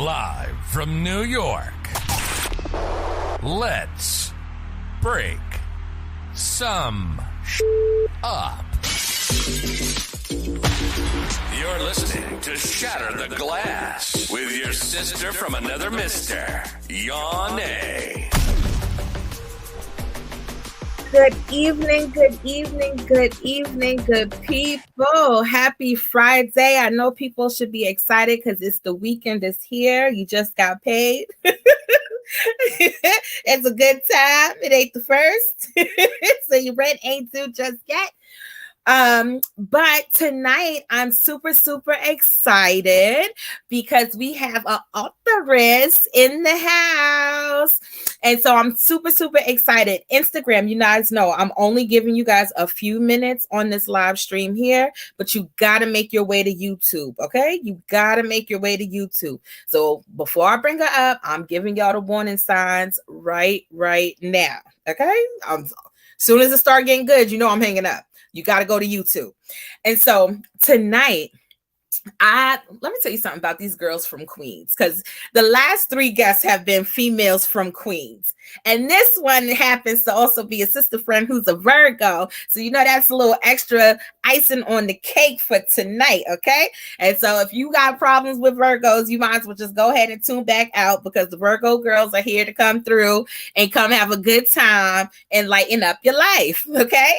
Live from New York, let's break some up. You're listening to Shatter the Glass with your sister from another mister, Yawne. Good evening, good evening, good evening, good people. Happy Friday. I know people should be excited because it's the weekend is here. You just got paid. It's a good time. It ain't the first. So your rent ain't due just yet. But tonight I'm super excited because we have an authoress in the house. And so I'm super excited. Instagram, you guys know I'm only giving you guys a few minutes on this live stream here, but you got to make your way to YouTube, okay? You got to make your way to YouTube. So before I bring her up, I'm giving y'all the warning signs right now, okay? Soon as it start getting good, you know I'm hanging up. You got to go to YouTube. And so tonight, let me tell you something about these girls from Queens, because the last three guests have been females from Queens. And this one happens to also be a sister friend who's a Virgo. So, you know, that's a little extra icing on the cake for tonight, okay? And so if you got problems with Virgos, you might as well just go ahead and tune back out, because the Virgo girls are here to come through and come have a good time and lighten up your life, okay?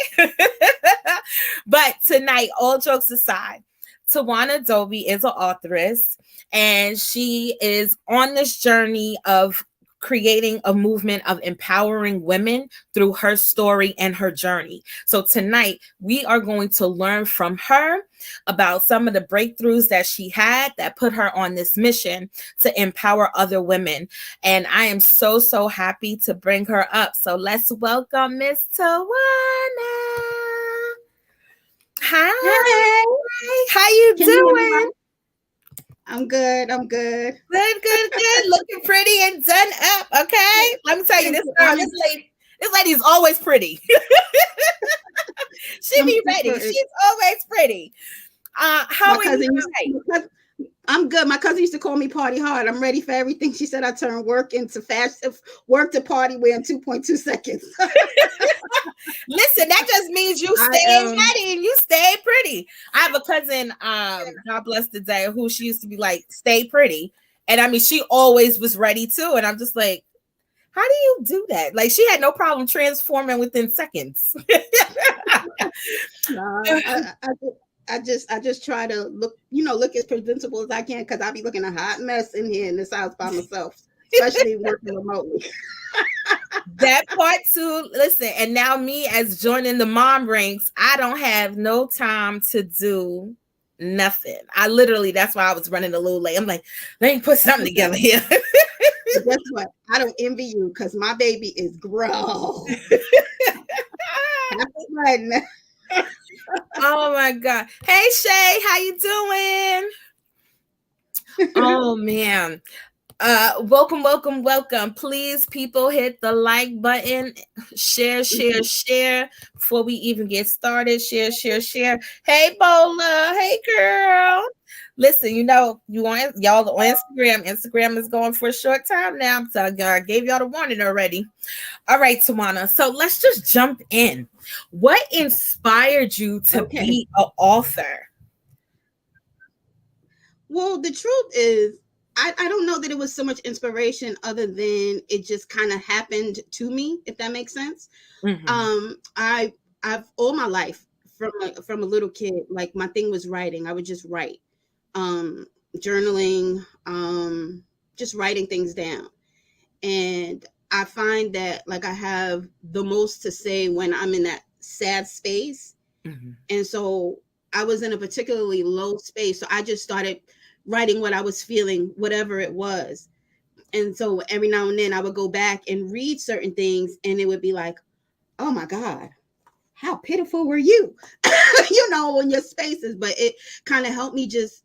But tonight, all jokes aside, Tawayna Dobie is an authoress, and she is on this journey of creating a movement of empowering women through her story and her journey. So tonight, we are going to learn from her about some of the breakthroughs that she had that put her on this mission to empower other women. And I am so happy to bring her up. So let's welcome Miss Tawayna. Hi. How you doing? I'm good. Good. Looking pretty and done up. Okay. Let me tell you, this lady's always pretty. She be ready. She's always pretty. How are you tonight? I'm good. My cousin used to call me party hard. I'm ready for everything. She said I turned work into fast, work to party wear in 2.2 seconds. Listen, that just means you stay ready and you stay pretty. I have a cousin, God bless the day, who she used to be like, stay pretty. And I mean, she always was ready too. And I'm just like, how do you do that? Like, she had no problem transforming within seconds. I just try to look as presentable as I can, because I'll be looking a hot mess in here in this house by myself, especially working remotely. That part too. Listen, and now me as joining the mom ranks, I don't have no time to do nothing. That's why I was running a little late. I'm like, let me put something together here. Guess what? I don't envy you, because my baby is grown. Oh my God. Hey Shay, how you doing? Oh man. Welcome. Please, people, hit the like button, share before we even get started. Share. Hey Bola, hey girl. Listen, y'all on Instagram. Instagram is going for a short time now. So I gave y'all the warning already. All right, Tawayna. So let's just jump in. What inspired you to be an author? Well, the truth is, I don't know that it was so much inspiration, other than it just kind of happened to me, if that makes sense. Mm-hmm. I've all my life from a little kid, like, my thing was writing. I would just write, journaling, just writing things down. And I find that, like, I have the most to say when I'm in that sad space. Mm-hmm. And so I was in a particularly low space. So I just started writing what I was feeling, whatever it was. And so every now and then I would go back and read certain things, and it would be like, oh my God, how pitiful were you? In your spaces. But it kind of helped me just,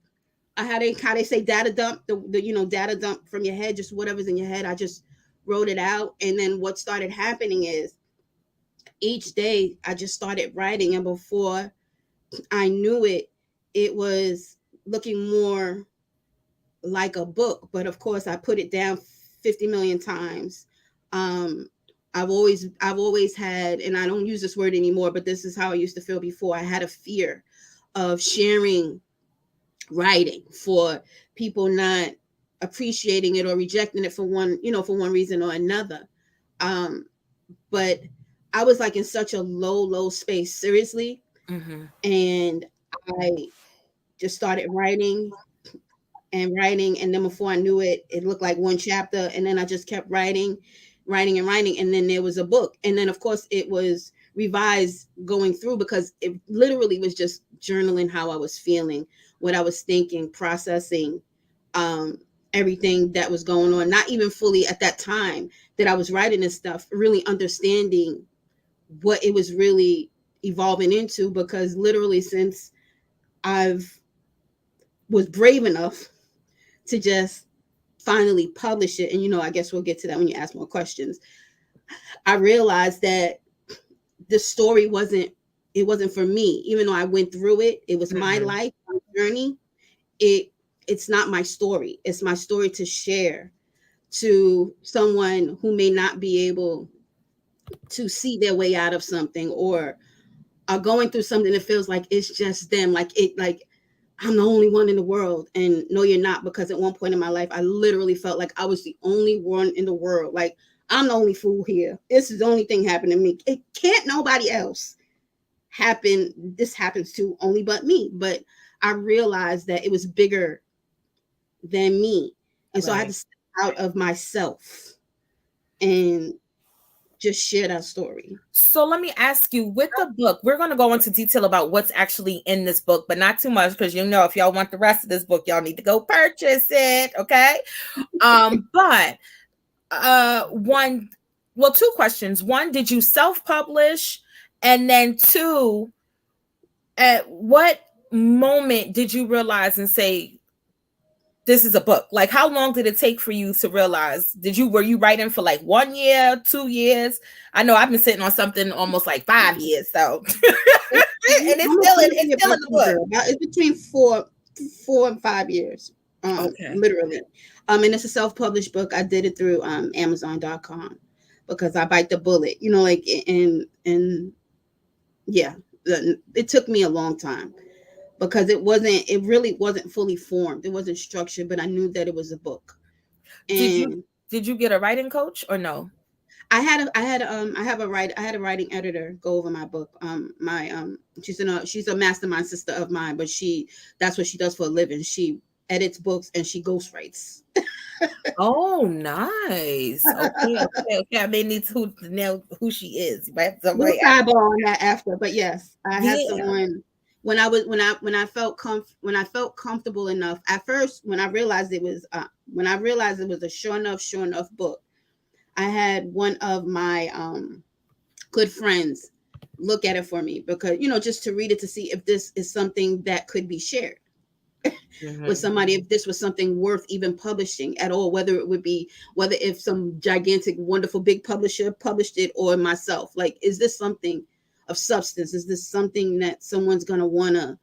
how they say data dump, the data dump from your head, just whatever's in your head. I just wrote it out. And then what started happening is, each day I just started writing. And before I knew it, it was looking more like a book, but of course I put it down 50 million times. I've always had, and I don't use this word anymore, but this is how I used to feel before. I had a fear of sharing writing, for people not appreciating it or rejecting it for one reason or another. But I was like in such a low space, seriously. Mm-hmm. And I just started writing and writing, and then before I knew it, it looked like one chapter, and then I just kept writing, and then there was a book, and then of course it was revised going through, because it literally was just journaling how I was feeling, what I was thinking, processing everything that was going on, not even fully at that time that I was writing this stuff really understanding what it was really evolving into, because literally since I've was brave enough to just finally publish it, and I guess we'll get to that when you ask more questions, I realized that the story wasn't for me. Even though I went through it, it was my life, my journey. It's not my story. It's my story to share to someone who may not be able to see their way out of something, or are going through something that feels like it's just them, like I'm the only one in the world. And no, you're not, because at one point in my life, I literally felt like I was the only one in the world. Like, I'm the only fool here. This is the only thing happening to me. It can't nobody else happen. This happens to only but me. But I realized that it was bigger than me. And so I had to step out of myself and just share that story. So let me ask you, with the book, we're going to go into detail about what's actually in this book, but not too much, because if y'all want the rest of this book, y'all need to go purchase it. Okay. But two questions. One, did you self-publish? And then two, at what moment did you realize and say, this is a book? Like, how long did it take for you to realize? Were you writing for like 1 year, 2 years? I know I've been sitting on something almost like 5 years. So, and it's still in the book. It's between 4 and 5 years. Okay. Literally. And it's a self-published book. I did it through Amazon.com, because I bite the bullet, and yeah, it took me a long time, because it really wasn't fully formed. It wasn't structured, but I knew that it was a book. And did you get a writing coach or no? I had a writing editor go over my book. She's a mastermind sister of mine, but that's what she does for a living. She edits books and she ghostwrites. Oh, nice. Okay. I may need to know who she is. Right. So we'll sidebar on that after. But yes, I had someone. When I felt comfortable enough at first, when I realized it was a sure enough book, I had one of my good friends look at it for me, because just to read it, to see if this is something that could be shared with somebody, if this was something worth even publishing at all, whether if some gigantic, wonderful, big publisher published it, or myself. Like, is this something of substance? Is this something that someone's going to want to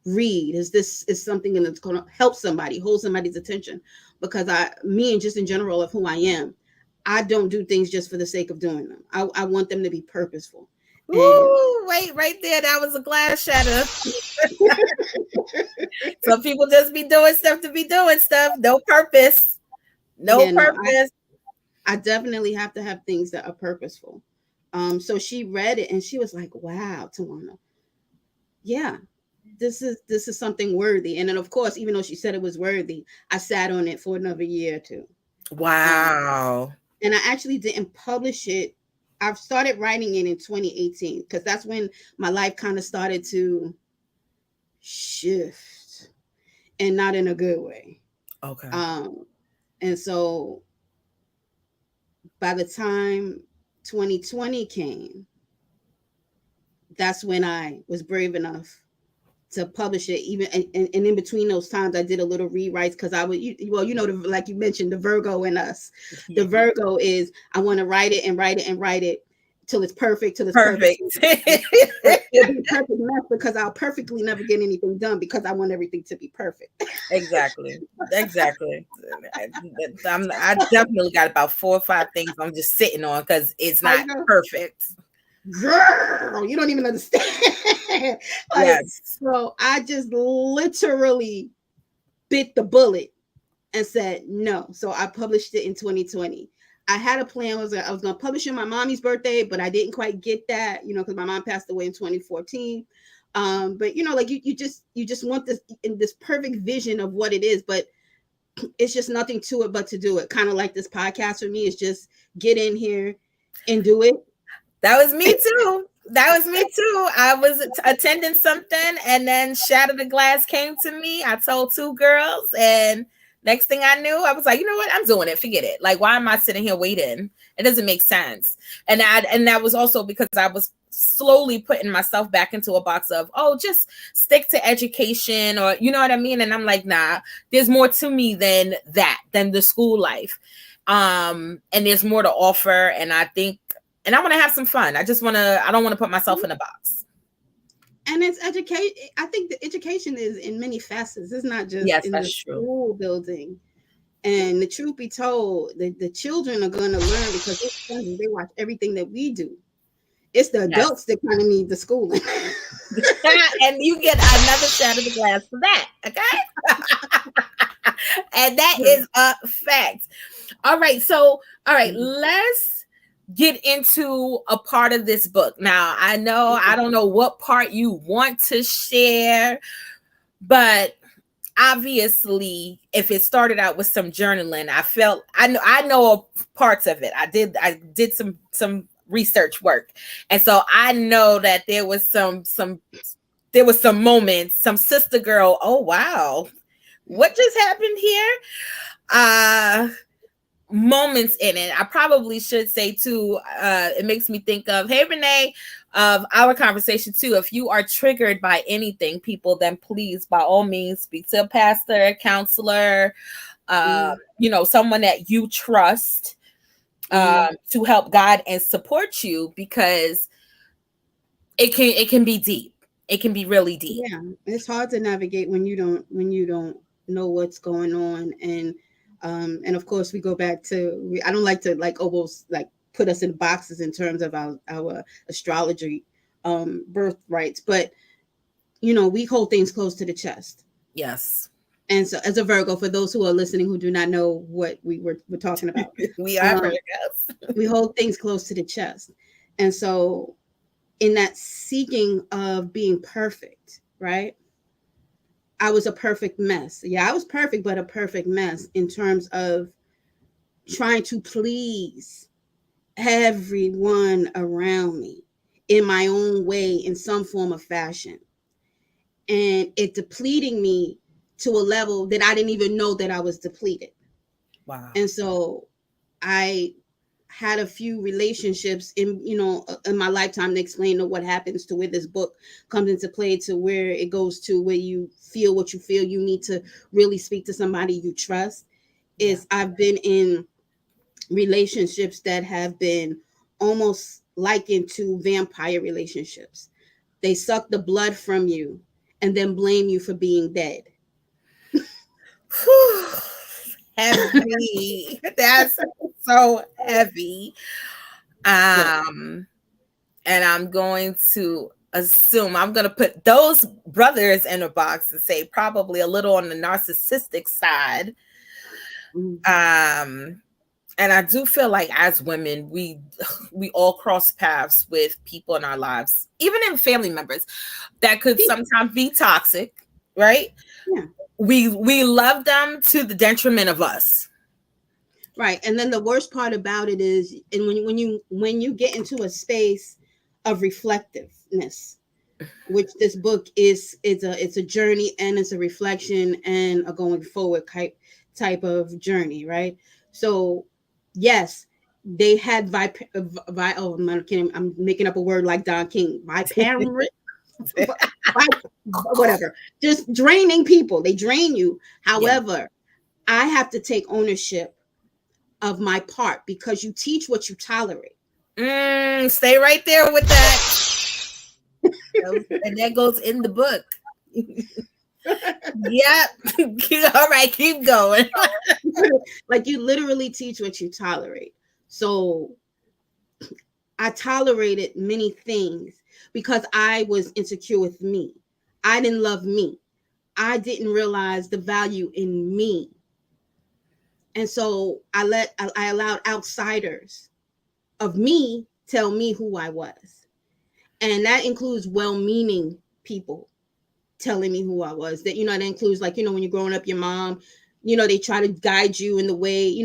read? Is something that's going to help somebody, hold somebody's attention? Because and just in general of who I am, I don't do things just for the sake of doing them. I want them to be purposeful. Ooh, wait, right there. That was a glass shatter. Some people just be doing stuff to be doing stuff. No purpose. No purpose. I definitely have to have things that are purposeful. So she read it and she was like, wow, Tawayna. Yeah, this is something worthy. And then of course, even though she said it was worthy, I sat on it for another year or two. Wow. And I actually didn't publish it. I've started writing it in 2018, because that's when my life kind of started to shift, and not in a good way. Okay. And so by the time 2020 came, that's when I was brave enough to publish it. Even and in between those times, I did a little rewrites, because I would, like you mentioned, the Virgo in us. The Virgo is, I want to write it and write it and write it till it's perfect, till it's perfect. It'll be a perfect mess because I'll perfectly never get anything done because I want everything to be perfect. Exactly. I definitely got about 4 or 5 things I'm just sitting on because it's not perfect. Girl, you don't even understand. Yes. So I just literally bit the bullet and said no. So I published it in 2020. I had a plan. I was going to publish it on my mommy's birthday, but I didn't quite get that, because my mom passed away in 2014. But like you just want this perfect vision of what it is, but it's just nothing to it but to do it. Kind of like this podcast for me is just get in here and do it. That was me too. I was attending something and then Shatter the Glass came to me. I told 2 girls and next thing I knew, I was like, you know what? I'm doing it. Forget it. Like, why am I sitting here waiting? It doesn't make sense. And that was also because I was slowly putting myself back into a box of, just stick to education or, you know what I mean? And I'm like, nah, there's more to me than the school life. And there's more to offer. And I want to have some fun. I don't want to put myself in a box. And it's education. I think the education is in many facets. It's not just in the school building. And the truth be told, the children are going to learn because they watch everything that we do. It's the adults that kind of need the schooling. And you get another Shatter the Glass for that. Okay. And that is a fact. All right. So, let's get into a part of this book. Now, I don't know what part you want to share, but obviously, if it started out with some journaling, I know parts of it. I did some research work, and so I know that there was some moments, some sister girl. Oh wow, what just happened here? Moments in it. I probably should say too, it makes me think of, hey Renee, of our conversation too. If you are triggered by anything, people, then please by all means speak to a pastor, a counselor, someone that you trust to help guide and support you, because it can be deep. It can be really deep. Yeah, it's hard to navigate when you don't know what's going on. And of course, we go back to, I don't like to almost put us in boxes in terms of our astrology birthrights, but we hold things close to the chest. Yes. And so as a Virgo, for those who are listening who do not know what we're talking about, we are Virgos. We hold things close to the chest. And so in that seeking of being perfect, right? I was a perfect mess. Yeah, I was perfect, but a perfect mess in terms of trying to please everyone around me in my own way, in some form of fashion. And it depleting me to a level that I didn't even know that I was depleted. Wow. And so I had a few relationships in my lifetime to explain what happens to where this book comes into play, to where it goes to where you feel what you feel. You need to really speak to somebody you trust. I've been in relationships that have been almost likened to vampire relationships. They suck the blood from you and then blame you for being dead. Heavy. That's so heavy. And I'm going to assume, I'm going to put those brothers in a box and say probably a little on the narcissistic side. And I do feel like as women, we all cross paths with people in our lives, even in family members, that could sometimes be toxic, right? Yeah. We love them to the detriment of us. Right. And then the worst part about it is, and when you get into a space of reflectiveness, which this book it's a journey, and it's a reflection and a going forward type of journey, right? So yes, they had I'm making up a word like Don King, whatever, just draining people. They drain you. However, I have to take ownership of my part, because you teach what you tolerate. Stay right there with that. And that goes in the book. Yep. All right, keep going. Like, you literally teach what you tolerate. So I tolerated many things because I was insecure with me. I didn't love me. I didn't realize the value in me. And so I allowed outsiders of me tell me who I was. And that includes well-meaning people telling me who I was. That, that includes, like, when you're growing up, your mom, they try to guide you in the way,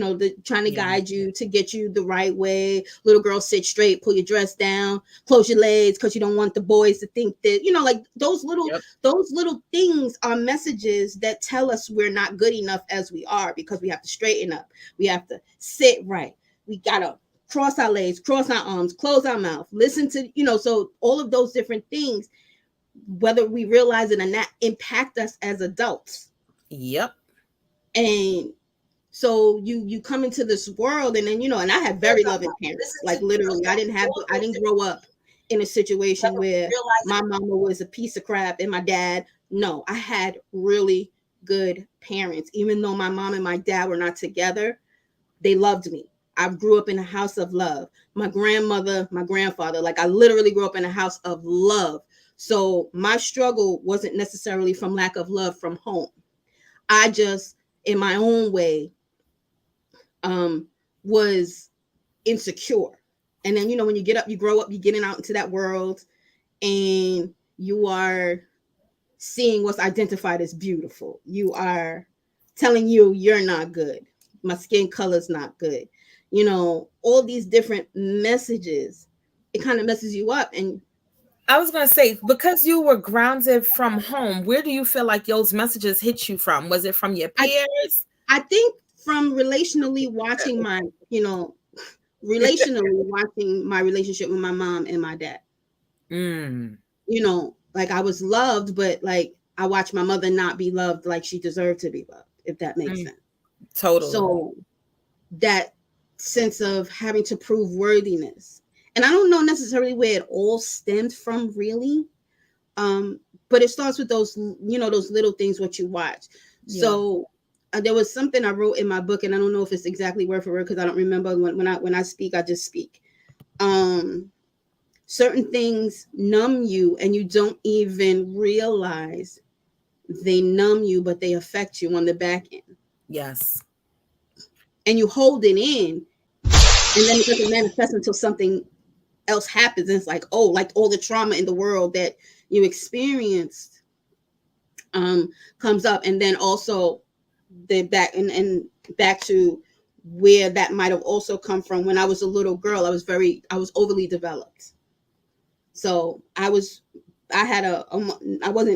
trying to guide you to get you the right way. Little girl, sit straight, pull your dress down, close your legs, because you don't want the boys to think that, like those little things are messages that tell us we're not good enough as we are, because we have to straighten up. We have to sit right. We got to cross our legs, cross our arms, close our mouth, listen to, so all of those different things, whether we realize it or not, impact us as adults. Yep. And so you come into this world, and then, and I had very loving parents. Like, literally, I didn't grow up in a situation where my mama was a piece of crap and my dad. No, I had really good parents. Even though my mom and my dad were not together, they loved me. I grew up in a house of love. My grandmother, my grandfather, like, I literally grew up in a house of love. So my struggle wasn't necessarily from lack of love from home. I just, in my own way, was insecure. And then, when you grow up, you're getting out into that world, and you are seeing what's identified as beautiful. You are telling you're not good. My skin color's not good. All these different messages, it kind of messes you up. And I was going to say, because you were grounded from home, where do you feel like those messages hit you from? Was it from your peers? I think from relationally watching my, watching my relationship with my mom and my dad. Like, I was loved, but, like, I watched my mother not be loved like she deserved to be loved, if that makes sense. Totally. So that sense of having to prove worthiness. And I don't know necessarily where it all stemmed from, really. But it starts with those, those little things, what you watch. Yeah. So there was something I wrote in my book, and I don't know if it's exactly word for word, because I don't remember. When I speak, I just speak. Certain things numb you, and you don't even realize they numb you, but they affect you on the back end. Yes. And you hold it in, and then it doesn't manifest until something else happens. And it's like, oh, like all the trauma in the world that you experienced comes up. And then also the back and back to where that might have also come from. When I was a little girl, I was overly developed. So I wasn't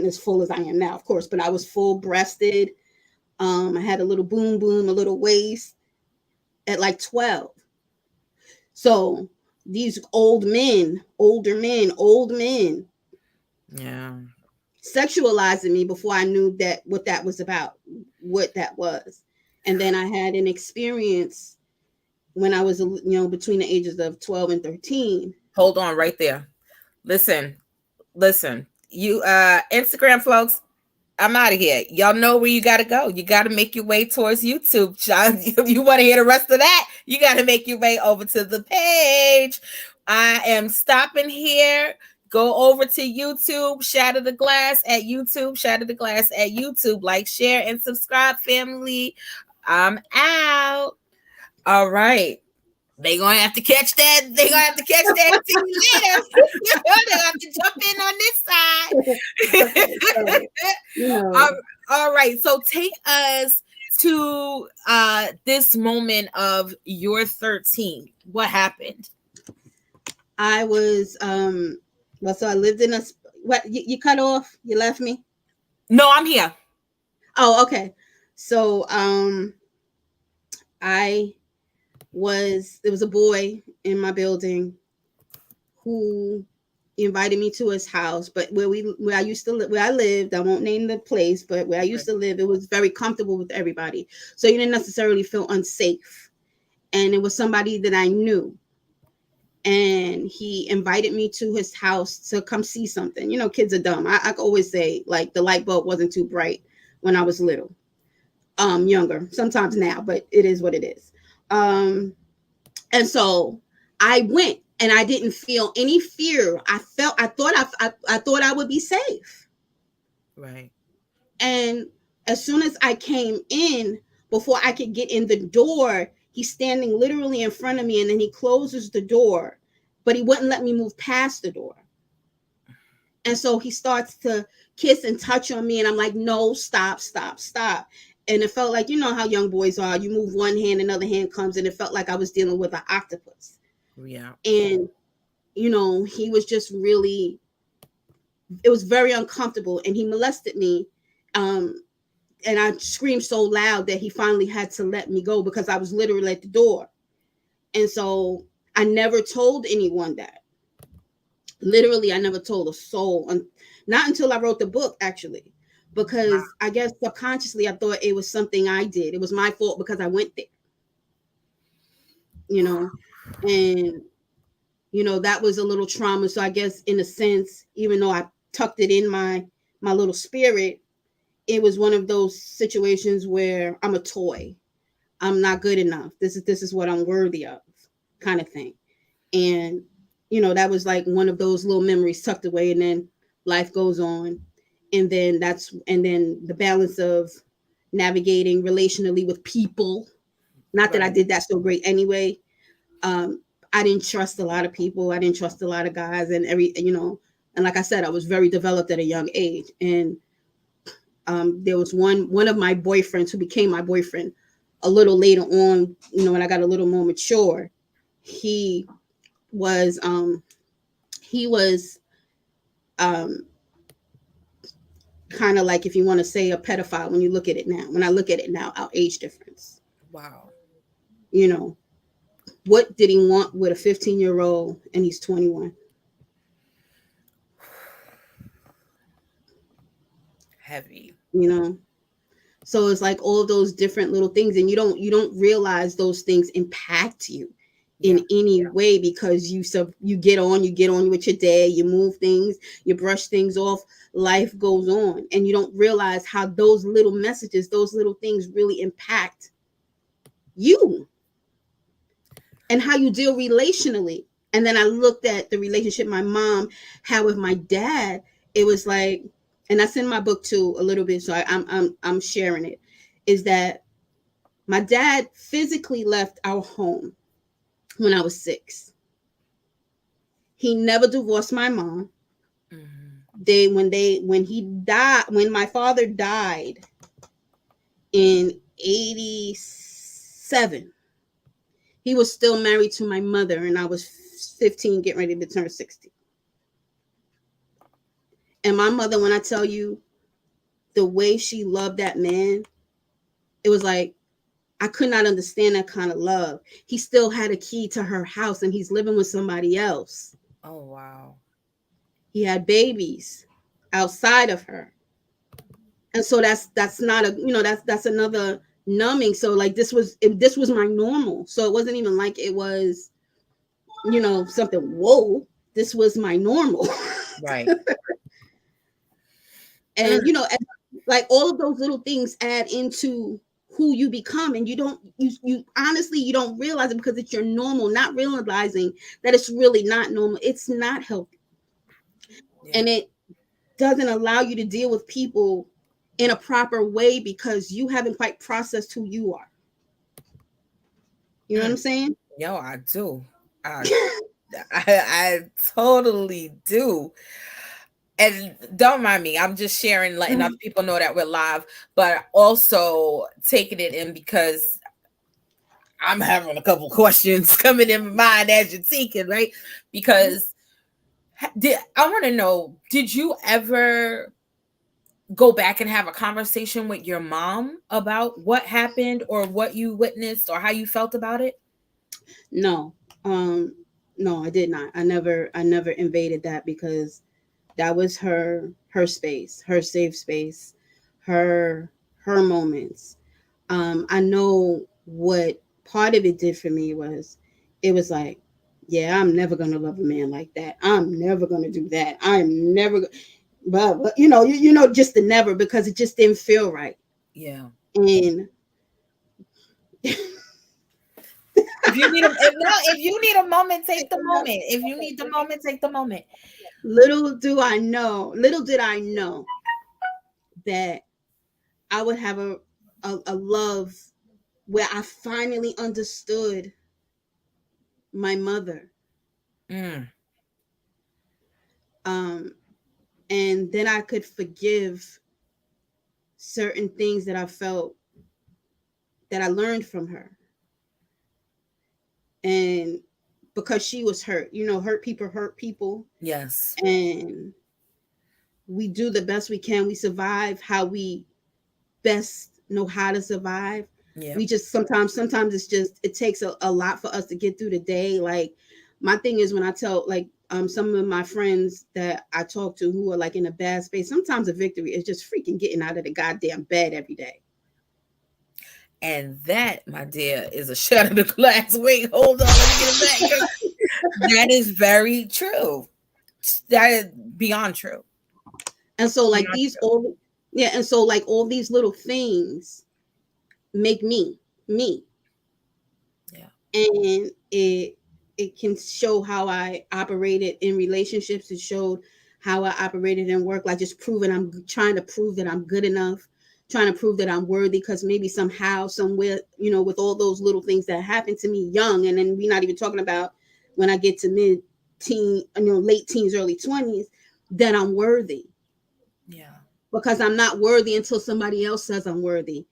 as full as I am now, of course, but I was full breasted. I had a little boom, a little waist at like 12. So these older men, yeah, sexualizing me before I knew what that was about, what that was. And then I had an experience when I was, between the ages of 12 and 13. Hold on right there. Listen, you Instagram folks, I'm out of here. Y'all know where you got to go. You got to make your way towards YouTube. If you want to hear the rest of that, you got to make your way over to the page. I am stopping here. Go over to YouTube, Shatter the Glass at YouTube, Shatter the Glass at YouTube. Like, share, and subscribe, family. I'm out. All right. They gonna have to catch that. They gonna have to catch that later. They're gonna have to jump in on this side. All right. So take us to this moment of your 13. What happened? I was so I lived in you cut off? You left me? No, I'm here. Oh, okay. So there was a boy in my building who invited me to his house, but where I lived, I won't name the place, but where I used to live, it was very comfortable with everybody. So you didn't necessarily feel unsafe. And it was somebody that I knew. and he invited me to his house to come see something. You know, kids are dumb. I always say, like, the light bulb wasn't too bright when I was little, younger, sometimes now, but it is what it is. And so I went, and I didn't feel any fear. I thought I would be safe. Right. And as soon as I came in, before I could get in the door, he's standing literally in front of me, and then he closes the door, but he wouldn't let me move past the door. And so he starts to kiss and touch on me, and I'm like, no, stop, stop, stop. And it felt like, you know how young boys are. You move one hand, another hand comes, and it felt like I was dealing with an octopus. Yeah. And, you know, he was just really, it was very uncomfortable, and he molested me. And I screamed so loud that he finally had to let me go, because I was literally at the door. And so I never told anyone that. Literally, I never told a soul, not until I wrote the book, actually, because I guess subconsciously I thought it was something I did. It was my fault because I went there, you know, and, you know, that was a little trauma. So I guess in a sense, even though I tucked it in my little spirit, it was one of those situations where I'm a toy. I'm not good enough. This is what I'm worthy of, kind of thing. And, you know, that was like one of those little memories tucked away, and then life goes on. And then the balance of navigating relationally with people. Not that I did that so great anyway. I didn't trust a lot of people. I didn't trust a lot of guys, and and like I said, I was very developed at a young age. And there was one of my boyfriends who became my boyfriend a little later on, you know, when I got a little more mature. He was kind of like, if you want to say, a pedophile when you look at it now. When I look at it now, our age difference. Wow. You know, what did he want with a 15-year-old and he's 21? Heavy. You know? So it's like all of those different little things, and you don't realize those things impact you in any way, because you get on with your day, you move things, you brush things off, life goes on, and you don't realize how those little messages, those little things really impact you and how you deal relationally. And then I looked at the relationship my mom had with my dad. It was like, and that's in my book too a little bit, so I'm sharing it, is that my dad physically left our home when I was 6. He never divorced my mom. Mm-hmm. When my father died in 87, he was still married to my mother, and I was 15, getting ready to turn 16. And my mother, when I tell you the way she loved that man, it was like, I could not understand that kind of love. He still had a key to her house, and he's living with somebody else. Oh, wow. He had babies outside of her. And so that's not that's another numbing. So like this was my normal. So it wasn't even like it was, something, whoa, this was my normal. Right. And, like all of those little things add into who you become, and you honestly, you don't realize it because it's your normal, not realizing that it's really not normal. It's not healthy. Yeah. And it doesn't allow you to deal with people in a proper way because you haven't quite processed who you are. You know what I'm saying? Yo, I do. I totally do. And don't mind me, I'm just sharing, letting other people know that we're live, but also taking it in because I'm having a couple questions coming in my mind as you're speaking, right? Because I want to know, did you ever go back and have a conversation with your mom about what happened or what you witnessed or how you felt about it? No, I did not. I never invaded that because that was her space, her safe space, her moments. I know what part of it did for me was, it was like, yeah, I'm never gonna love a man like that. I'm never gonna do that. I'm never, but you know, just the never, because it just didn't feel right. Yeah. And if you need a moment, take the moment. If you need the moment, take the moment. little did I know that I would have a love where I finally understood my mother. Mm. Um, and then I could forgive certain things that I felt that I learned from her. And because she was hurt, hurt people. Yes. And we do the best we can. We survive how we best know how to survive. Yeah. We just sometimes it takes a lot for us to get through the day. Like, my thing is, when I tell, like, some of my friends that I talk to who are like in a bad space, sometimes a victory is just freaking getting out of the goddamn bed every day. And that, my dear, is a shatter the glass. Wait, hold on, let me get it back. That is very true. That is beyond true. And so, like, all these little things make me. Yeah. And it can show how I operated in relationships. It showed how I operated in work, like just I'm trying to prove that I'm good enough, trying to prove that I'm worthy, because maybe somehow, somewhere, with all those little things that happened to me young, and then we're not even talking about when I get to late teens, early 20s, that I'm worthy. Yeah. Because I'm not worthy until somebody else says I'm worthy.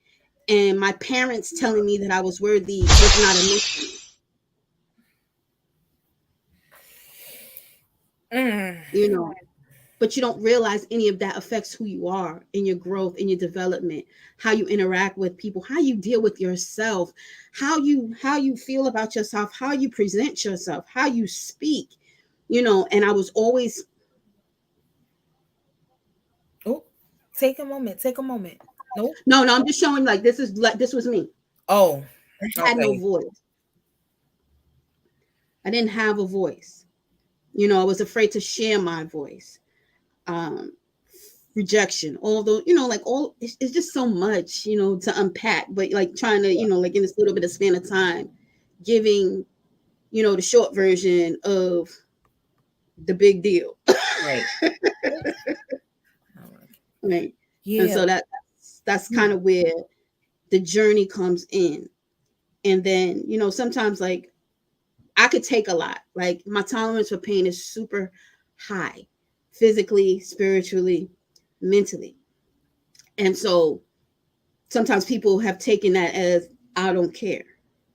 And my parents telling me that I was worthy was not enough. But you don't realize any of that affects who you are in your growth, in your development, how you interact with people, how you deal with yourself, how you feel about yourself, how you present yourself, how you speak. And I was always. Oh, take a moment. Nope. No, I'm just showing, like, this was me. Oh, I had no voice. I didn't have a voice. I was afraid to share my voice. Rejection, all those, like, it's just so much, to unpack, but like trying to, like, in this little bit of span of time, giving, the short version of the big deal. Right. Right. Yeah. And so that's kind of where the journey comes in. And then, sometimes, like, I could take a lot. Like, my tolerance for pain is super high, physically, spiritually, mentally. And so sometimes people have taken that as, I don't care.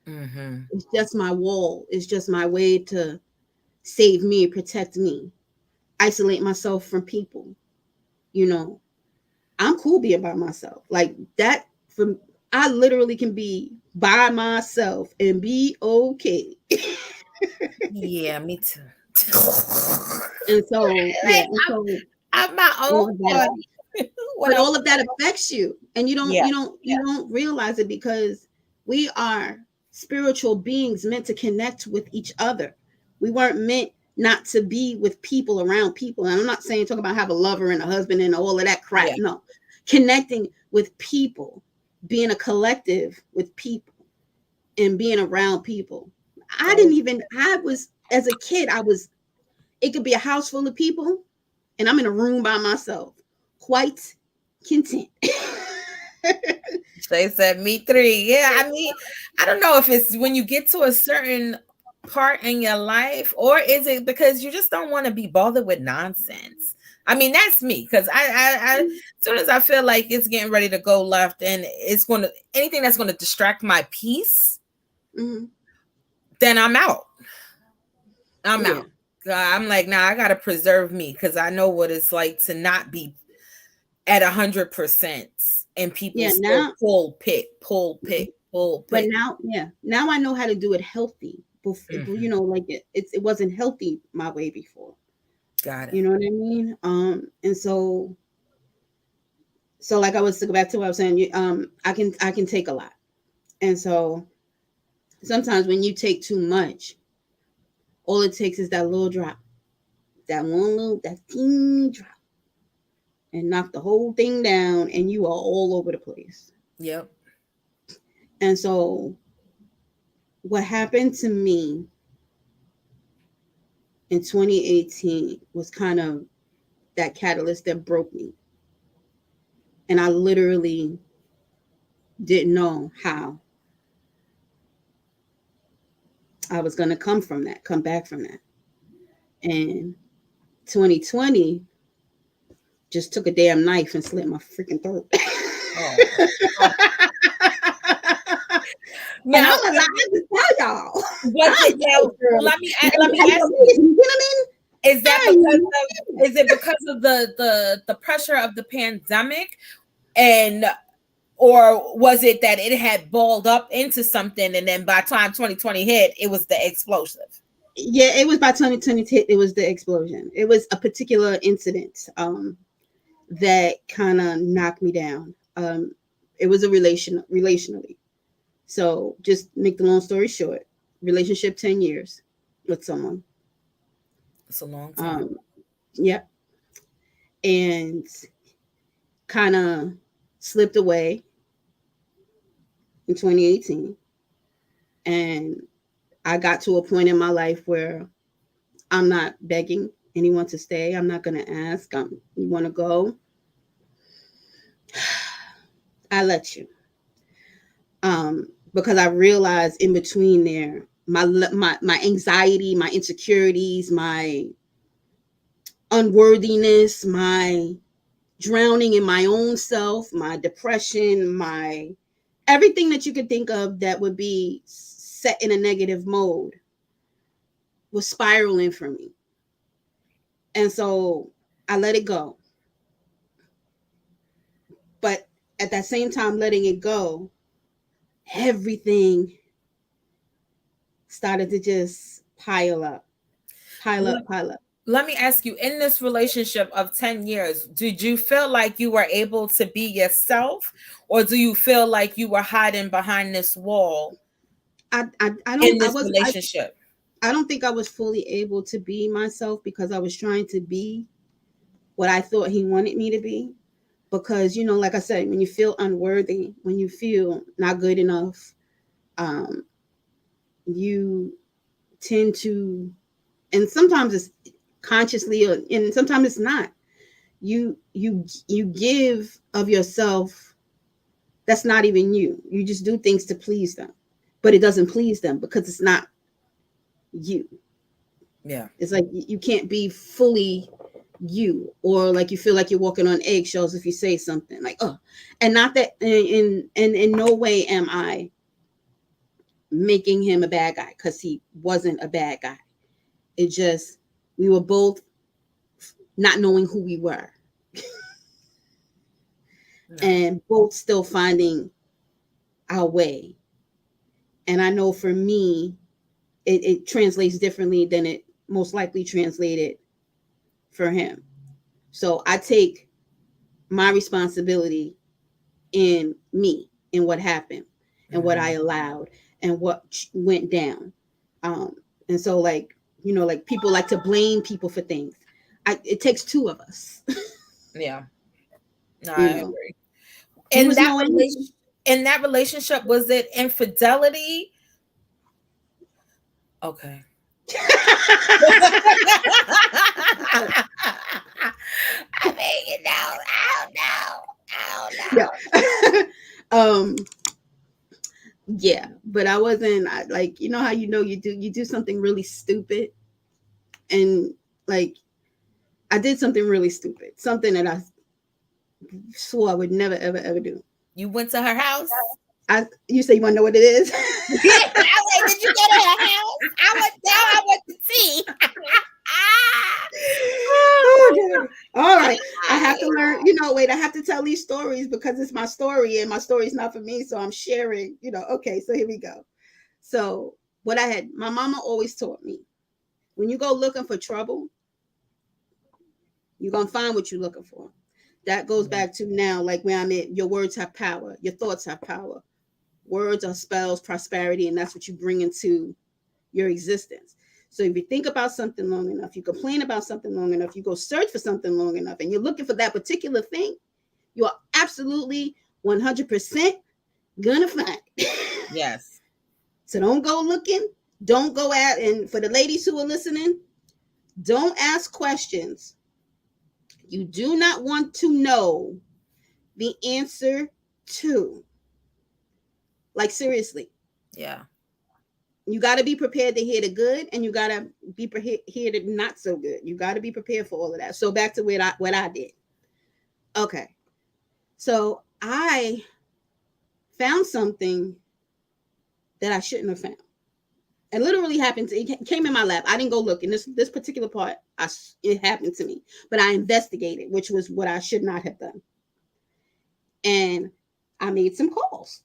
Mm-hmm. It's just my wall. It's just my way to save me, protect me, isolate myself from people. I'm cool being by myself. Like that, I literally can be by myself and be okay. Yeah, me too. And so, yeah, and so I'm my own party. But all of that affects you, and you Yeah. don't realize it, because we are spiritual beings meant to connect with each other. We weren't meant not to be with people, around people. And I'm not saying talk about have a lover and a husband and all of that crap. Yeah. No, connecting with people, being a collective with people, and being around people. I was, as a kid, it could be a house full of people and I'm in a room by myself, quite content. They said me three. Yeah, I mean, I don't know if it's when you get to a certain part in your life, or is it because you just don't want to be bothered with nonsense? I mean, that's me, because I as soon as I feel like it's getting ready to go left and it's going to anything that's going to distract my peace, then I'm out. I'm out. I'm like, nah, I gotta preserve me, because I know what it's like to not be at 100%, and people still pull pick. But now I know how to do it healthy. Before, like it wasn't healthy my way before. Got it. You know what I mean? And so like I was to go back to what I was saying. I can take a lot, and so sometimes when you take too much, all it takes is that little drop, that teeny drop, and knock the whole thing down, and you are all over the place. Yep. And so what happened to me in 2018 was kind of that catalyst that broke me. And I literally didn't know how I was going to come back from that. And 2020 just took a damn knife and slit my freaking throat. Oh. Now, and I'm alive to tell y'all. Let me ask you, is it because of the pressure of the pandemic, and or was it that it had balled up into something, and then by the time 2020 hit, it was the explosive? Yeah, it was by 2020 hit, it was the explosion. It was a particular incident that kind of knocked me down. It was relationally. So just make the long story short, relationship 10 years with someone. It's a long time. Yep. And kind of slipped away in 2018. And I got to a point in my life where I'm not begging anyone to stay. I'm not going to ask. You want to go? I let you. Because I realized in between there, my anxiety, my insecurities, my unworthiness, my drowning in my own self, my depression, my everything that you could think of that would be set in a negative mode was spiraling for me. And so I let it go. But at that same time, letting it go, everything started to just pile up. Let me ask you, in this relationship of 10 years, did you feel like you were able to be yourself, or do you feel like you were hiding behind this wall? I don't think I was fully able to be myself because I was trying to be what I thought he wanted me to be. Because, like I said, when you feel unworthy, when you feel not good enough, you tend to, and sometimes it's consciously, and sometimes it's not. You give of yourself that's not even you. You just do things to please them, but it doesn't please them because it's not you. Yeah, it's like you can't be fully you, or like you feel like you're walking on eggshells if you say something like, oh, and not that in no way am I making him a bad guy, because he wasn't a bad guy. It just, we were both not knowing who we were. No. And both still finding our way. And I know for me, it translates differently than it most likely translated for him. So I take my responsibility in me, in what happened and what I allowed and what went down. And so like people like to blame people for things. It takes two of us. Yeah. No, I agree. In that relationship, was it infidelity? Okay. I mean, I don't know. Yeah, but I wasn't like, how you do something really stupid, and like I did something really stupid, something that I swore I would never ever do. You went to her house? You say you want to know what it is? Yeah, did you go to her house? I went to see. All right. I have to learn, I have to tell these stories because it's my story and my story is not for me. So I'm sharing, okay, so here we go. So my mama always taught me, when you go looking for trouble, you're going to find what you're looking for. That goes back to now, like where I'm at, your words have power. Your thoughts have power. Words are spells, prosperity, and that's what you bring into your existence. So if you think about something long enough, you complain about something long enough, you go search for something long enough, and you're looking for that particular thing, you're absolutely 100% gonna find it. Yes. So don't go looking. Don't go out. And for the ladies who are listening, don't ask questions you do not want to know the answer to. Like, seriously. Yeah. You got to be prepared to hear the good, and you got to be prepared to hear the not so good. You got to be prepared for all of that. So back to what I did. Okay. So I found something that I shouldn't have found. It literally happened. It came in my lap. I didn't go look. In this particular part, it happened to me. But I investigated, which was what I should not have done. And I made some calls.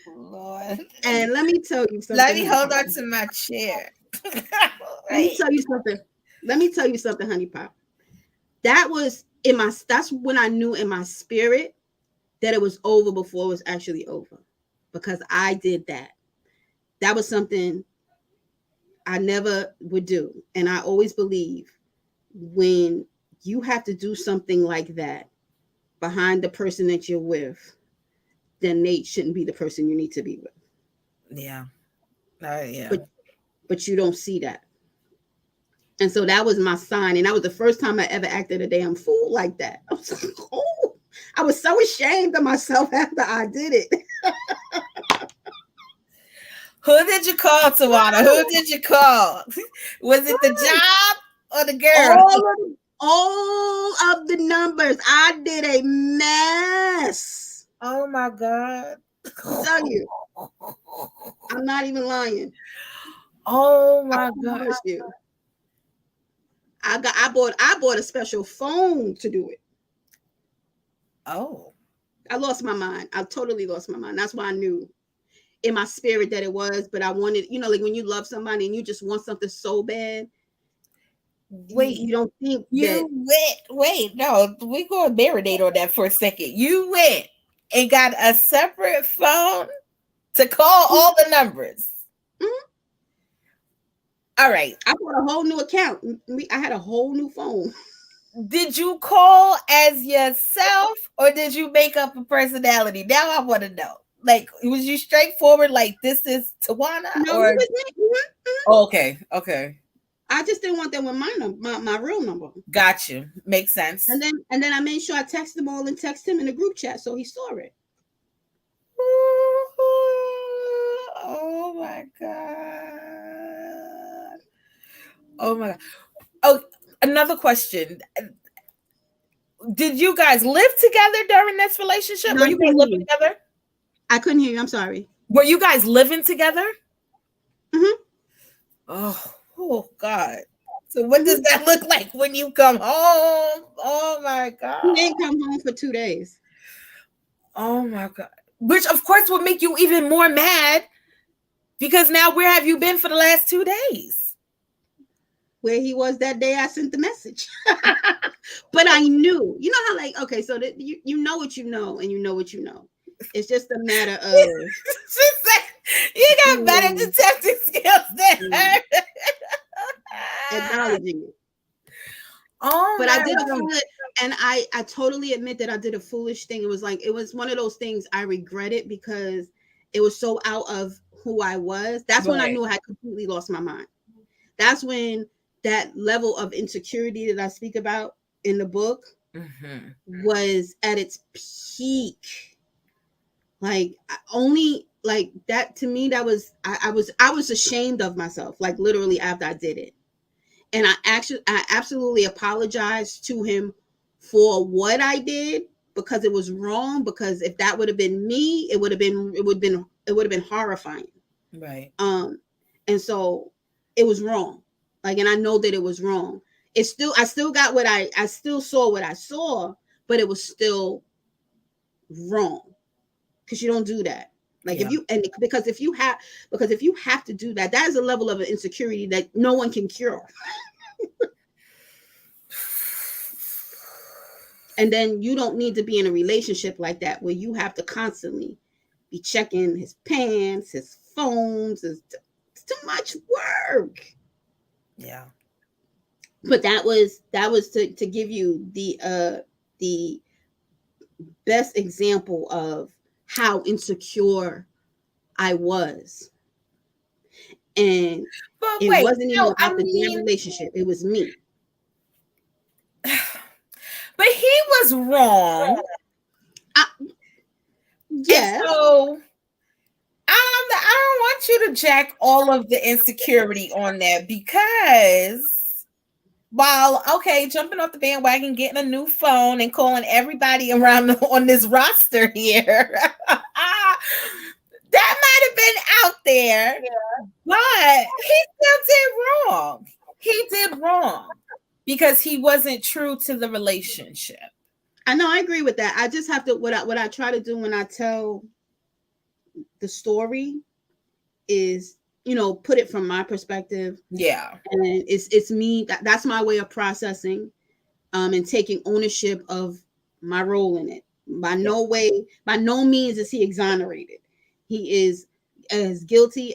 Lord. And let me tell you something. Let me hold on to my chair. Let me tell you something. Let me tell you something, honey pop. That's when I knew in my spirit that it was over before it was actually over. Because I did that. That was something I never would do. And I always believe when you have to do something like that behind the person that you're with, then they shouldn't be the person you need to be with. Yeah. Yeah. But you don't see that. And so that was my sign. And that was the first time I ever acted a damn fool like that. I was like, oh, I was so ashamed of myself after I did it. Who did you call, Tawayna? Who did you call? Was it the job or the girl? All of the numbers. I did a mess. Oh my God. I'll tell you. I'm not even lying. Oh my God. You. I bought a special phone to do it. Oh. I lost my mind. I totally lost my mind. That's why I knew in my spirit that it was, but I wanted, like when you love somebody and you just want something so bad. Wait, you don't think wait, no, we go and marinate on that for a second. You went and got a separate phone to call all the numbers. Mm-hmm. All right. I bought a whole new account. I had a whole new phone. Did you call as yourself or did you make up a personality? Now I want to know. Like, was you straightforward? Like, this is Tawayna? No, or... it was me. Mm-hmm. Oh, okay. I just didn't want them with my real number. Got you. Makes sense. And then I made sure I text them all and text him in the group chat so he saw it. Oh my God. Oh my God. Oh, another question. Did you guys live together during this relationship? No, Were you guys living together? I couldn't hear you. I'm sorry. Were you guys living together? Mm-hmm. Oh God. So what does that look like when you come home? Oh my God. He didn't come home for 2 days. Oh my God. Which of course would make you even more mad because now where have you been for the last 2 days? Where he was that day I sent the message. But I knew. You know how, like, okay, so that you know what you know and you know what you know. It's just a matter of she said you got better detective skills than her. Acknowledging it. Oh, but I did a foolish, and I totally admit that I did a foolish thing. It was one of those things I regretted because it was so out of who I was. That's when I knew I had completely lost my mind. That's when that level of insecurity that I speak about in the book was at its peak. Like only like that to me, that was I was ashamed of myself, like literally after I did it. And I absolutely apologized to him for what I did because it was wrong. Because if that would have been me, it would have been horrifying. Right. And so it was wrong. Like, and I know that it was wrong. I still saw what I saw, but it was still wrong. Because you don't do that. Like because if you have to do that, that is a level of insecurity that no one can cure. And then you don't need to be in a relationship like that where you have to constantly be checking his pants, his phones. It's too much work. Yeah. But that was to give you the best example of how insecure I was. And But it wait, wasn't even about the damn relationship. It was me. But he was wrong. Yes. And so I don't want you to jack all of the insecurity on that, because while jumping off the bandwagon, getting a new phone and calling everybody around on this roster here, that might have been out there, but he still did wrong. He did wrong because he wasn't true to the relationship. I know, I agree with that. I just have to, what I try to do when I tell the story is, put it from my perspective. Yeah. And it's me. That's my way of processing, and taking ownership of my role in it. By no means is he exonerated. He is as guilty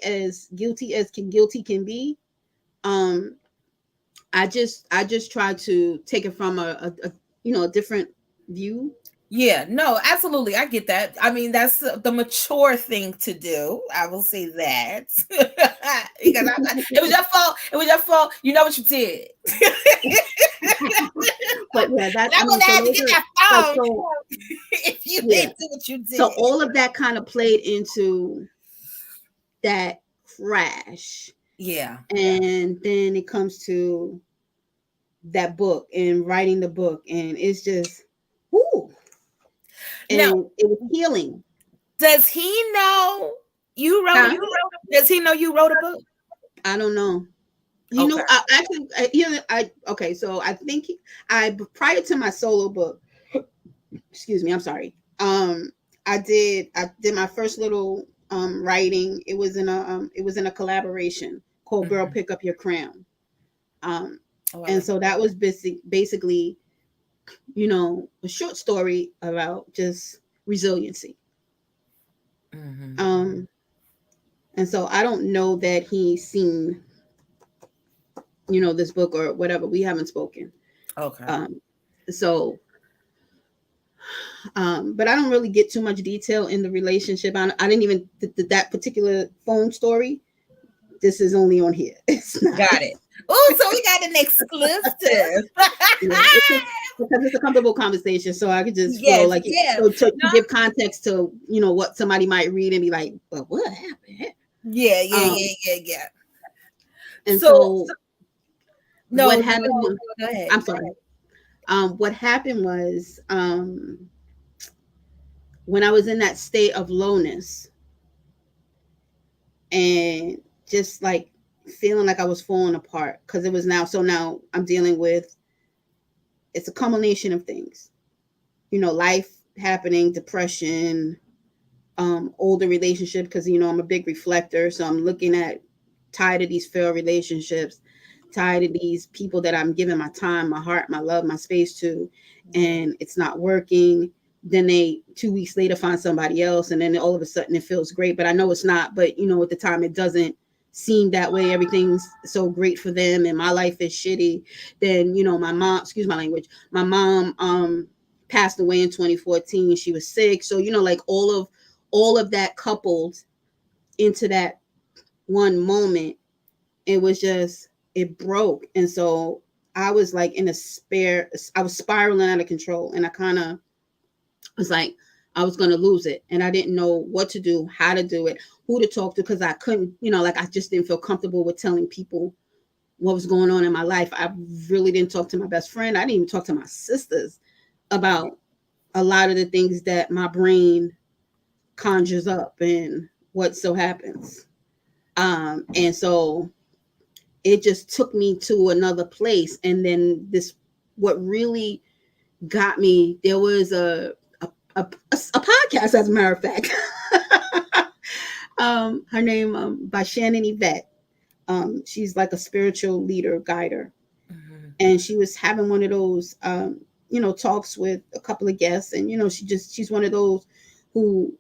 guilty can be. I just try to take it from a different view. Yeah, no, absolutely. I get that. I mean, that's the mature thing to do. I will say that. Because it was your fault. It was your fault. You know what you did. But yeah, I would have had to get that phone if you didn't do what you did. So all of that kind of played into that crash. Yeah. And then it comes to that book and writing the book, and it's just whoo. And now, it was healing. Does he know you wrote? Does he know you wrote a book? I don't know. Okay. So I think prior to my solo book, excuse me, I'm sorry. I did my first little writing. It was in a collaboration called "Girl, Pick Up Your Crown." And so that was basically, a short story about just resiliency. Mm-hmm. And so I don't know that he's seen, this book or whatever. We haven't spoken. Okay. But I don't really get too much detail in the relationship. I didn't even that particular phone story. This is only on here. Got it. Oh, so we got an exclusive. Because it's a comfortable conversation, so I could just flow to give context to what somebody might read and be like, "But what happened?" Yeah. And so what happened? No, go ahead. I'm sorry. What happened was when I was in that state of lowness and just like feeling like I was falling apart, because it was now I'm dealing with, it's a culmination of things, life happening, depression, older relationship, because I'm a big reflector, so I'm looking at, tired of these failed relationships, tired of these people that I'm giving my time, my heart, my love, my space to, and it's not working. Then they 2 weeks later find somebody else, and then all of a sudden it feels great, but I know it's not. But at the time it doesn't seem that way. Everything's so great for them and my life is shitty. Then my mom, excuse my language, my mom passed away in 2014. She was sick, so like all of that coupled into that one moment, it was just, it broke. And so I was like I was spiraling out of control, and I kind of was like, I was going to lose it. And I didn't know what to do, how to do it, who to talk to, because I couldn't, I just didn't feel comfortable with telling people what was going on in my life. I really didn't talk to my best friend. I didn't even talk to my sisters about a lot of the things that my brain conjures up and what so happens. And so it just took me to another place. And then what really got me, there was a podcast, as a matter of fact. Her name by Shannon Yvette. She's like a spiritual leader, guider. Mm-hmm. And she was having one of those talks with a couple of guests, and she's one of those who,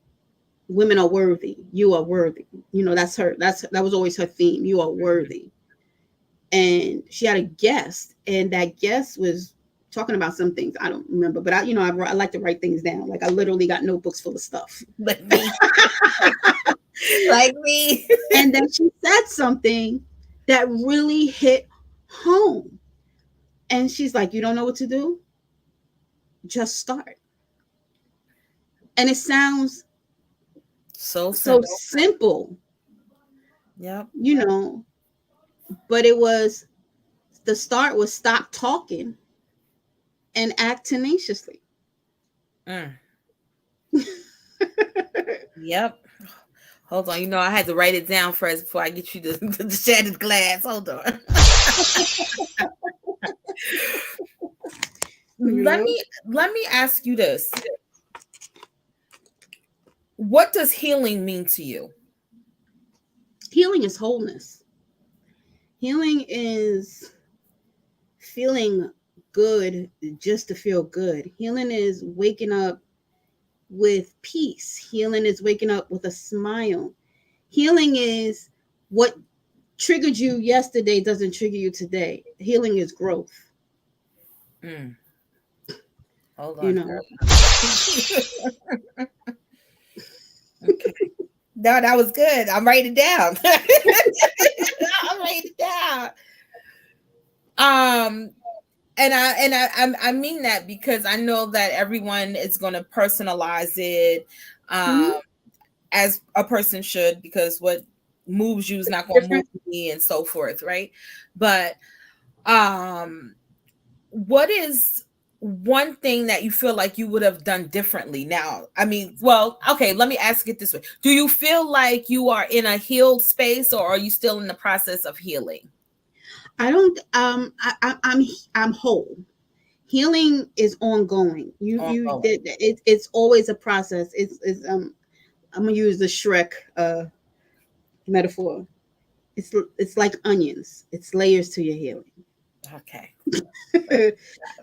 women are worthy, you are worthy, that was always her theme. You are worthy. And she had a guest, and that guest was talking about some things I don't remember, but I like to write things down. Like I literally got notebooks full of stuff. Like me. Like me. And then she said something that really hit home. And she's like, you don't know what to do? Just start. And it sounds so simple. Yep. But the start was stop talking and act tenaciously. Yep. Hold on. I had to write it down first before I get you the shattered glass. Hold on. Let me ask you this. What does healing mean to you? Healing is wholeness. Healing is feeling good just to feel good. Healing is waking up with peace. Healing is waking up with a smile. Healing is what triggered you yesterday doesn't trigger you today. Healing is growth. Hold on. Okay. No, that was good. I'm writing it down. I'm writing it down. And I mean that because I know that everyone is going to personalize it as a person should, because what moves you is not going to move me and so forth, right? But what is one thing that you feel like you would have done differently now? I mean, well, okay, let me ask it this way. Do you feel like you are in a healed space, or are you still in the process of healing? I don't. I'm whole. Healing is ongoing. It's always a process. I'm gonna use the Shrek metaphor. It's like onions. It's layers to your healing. Okay.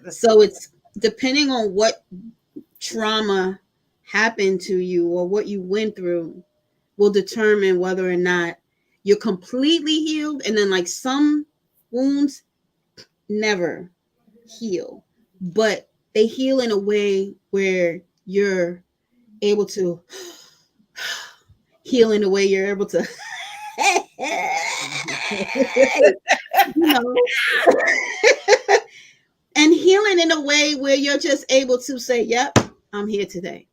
So it's depending on what trauma happened to you or what you went through will determine whether or not you're completely healed. And then like some wounds never heal, but they heal in a way where you're able to heal in a way you're able to and healing in a way where you're just able to say, yep, I'm here today.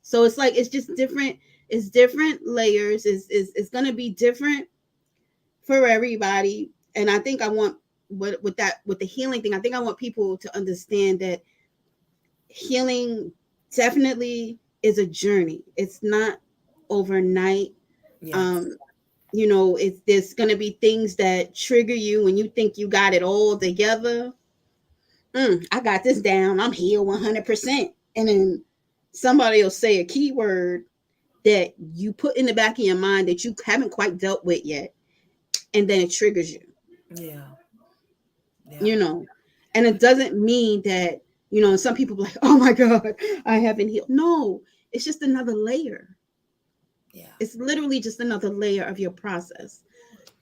So it's like, it's just different. It's different layers. It's going to be different for everybody. And I think I want with the healing thing, I think I want people to understand that healing definitely is a journey. It's not overnight. Yes. There's going to be things that trigger you when you think you got it all together. I got this down. I'm healed 100%. And then somebody will say a keyword that you put in the back of your mind that you haven't quite dealt with yet. And then it triggers you. Yeah. And it doesn't mean that, some people are like, oh my God, I haven't healed. No, it's just another layer. Yeah. It's literally just another layer of your process.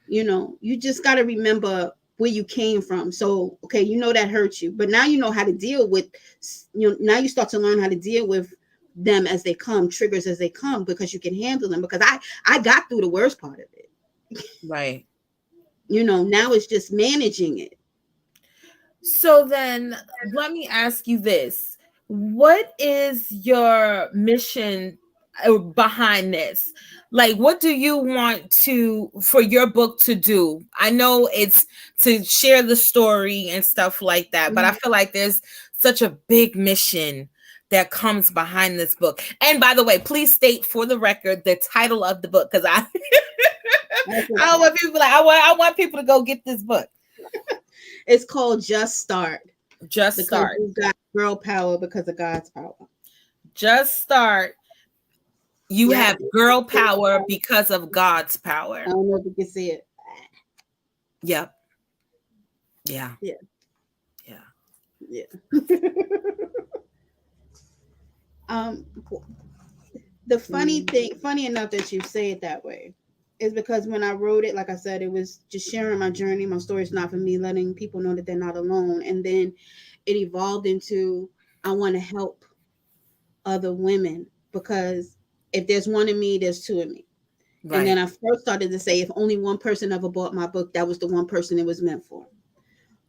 You just got to remember where you came from. So, okay, that hurt you, but now you know how to deal with, now you start to learn how to deal with them as they come, triggers as they come, because you can handle them, because I got through the worst part of it. Right. Now it's just managing it. So then let me ask you this. What is your mission behind this? Like, what do you want for your book to do? I know it's to share the story and stuff like that, but I feel like there's such a big mission that comes behind this book. And by the way, please state for the record the title of the book, because I don't want people I want people to go get this book. It's called Just Start. Just Start. You got girl power because of God's power. Just Start. You have girl power because of God's power. I don't know if you can see it. Yep. Yeah. Yeah. Yeah. The funny enough that you say it that way, is because when I wrote it, like I said, it was just sharing my journey. My story is not for me, letting people know that they're not alone. And then it evolved into, I want to help other women, because if there's one of me, there's two of me. Right. And then I first started to say, if only one person ever bought my book, that was the one person it was meant for.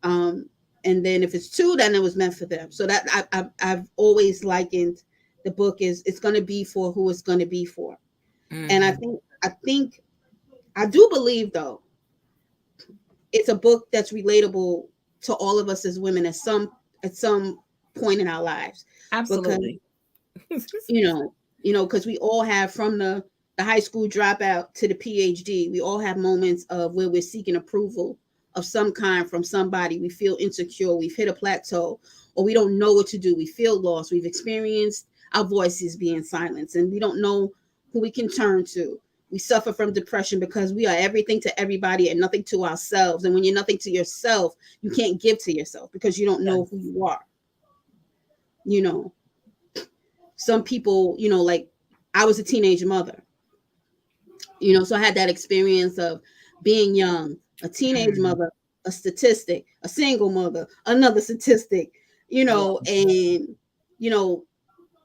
And then if it's two, then it was meant for them. So that I've always likened the book is, it's going to be for who it's going to be for. Mm-hmm. And I think I do believe, though, it's a book that's relatable to all of us as women at some point in our lives. Absolutely. Because, because we all have, from the high school dropout to the PhD, we all have moments of where we're seeking approval of some kind from somebody. We feel insecure, we've hit a plateau, or we don't know what to do. We feel lost. We've experienced our voices being silenced, and we don't know who we can turn to. We suffer from depression because we are everything to everybody and nothing to ourselves. And when you're nothing to yourself, you can't give to yourself because you don't know who you are. Some people, like I was a teenage mother, so I had that experience of being young, a teenage mother, a statistic, a single mother, another statistic, and,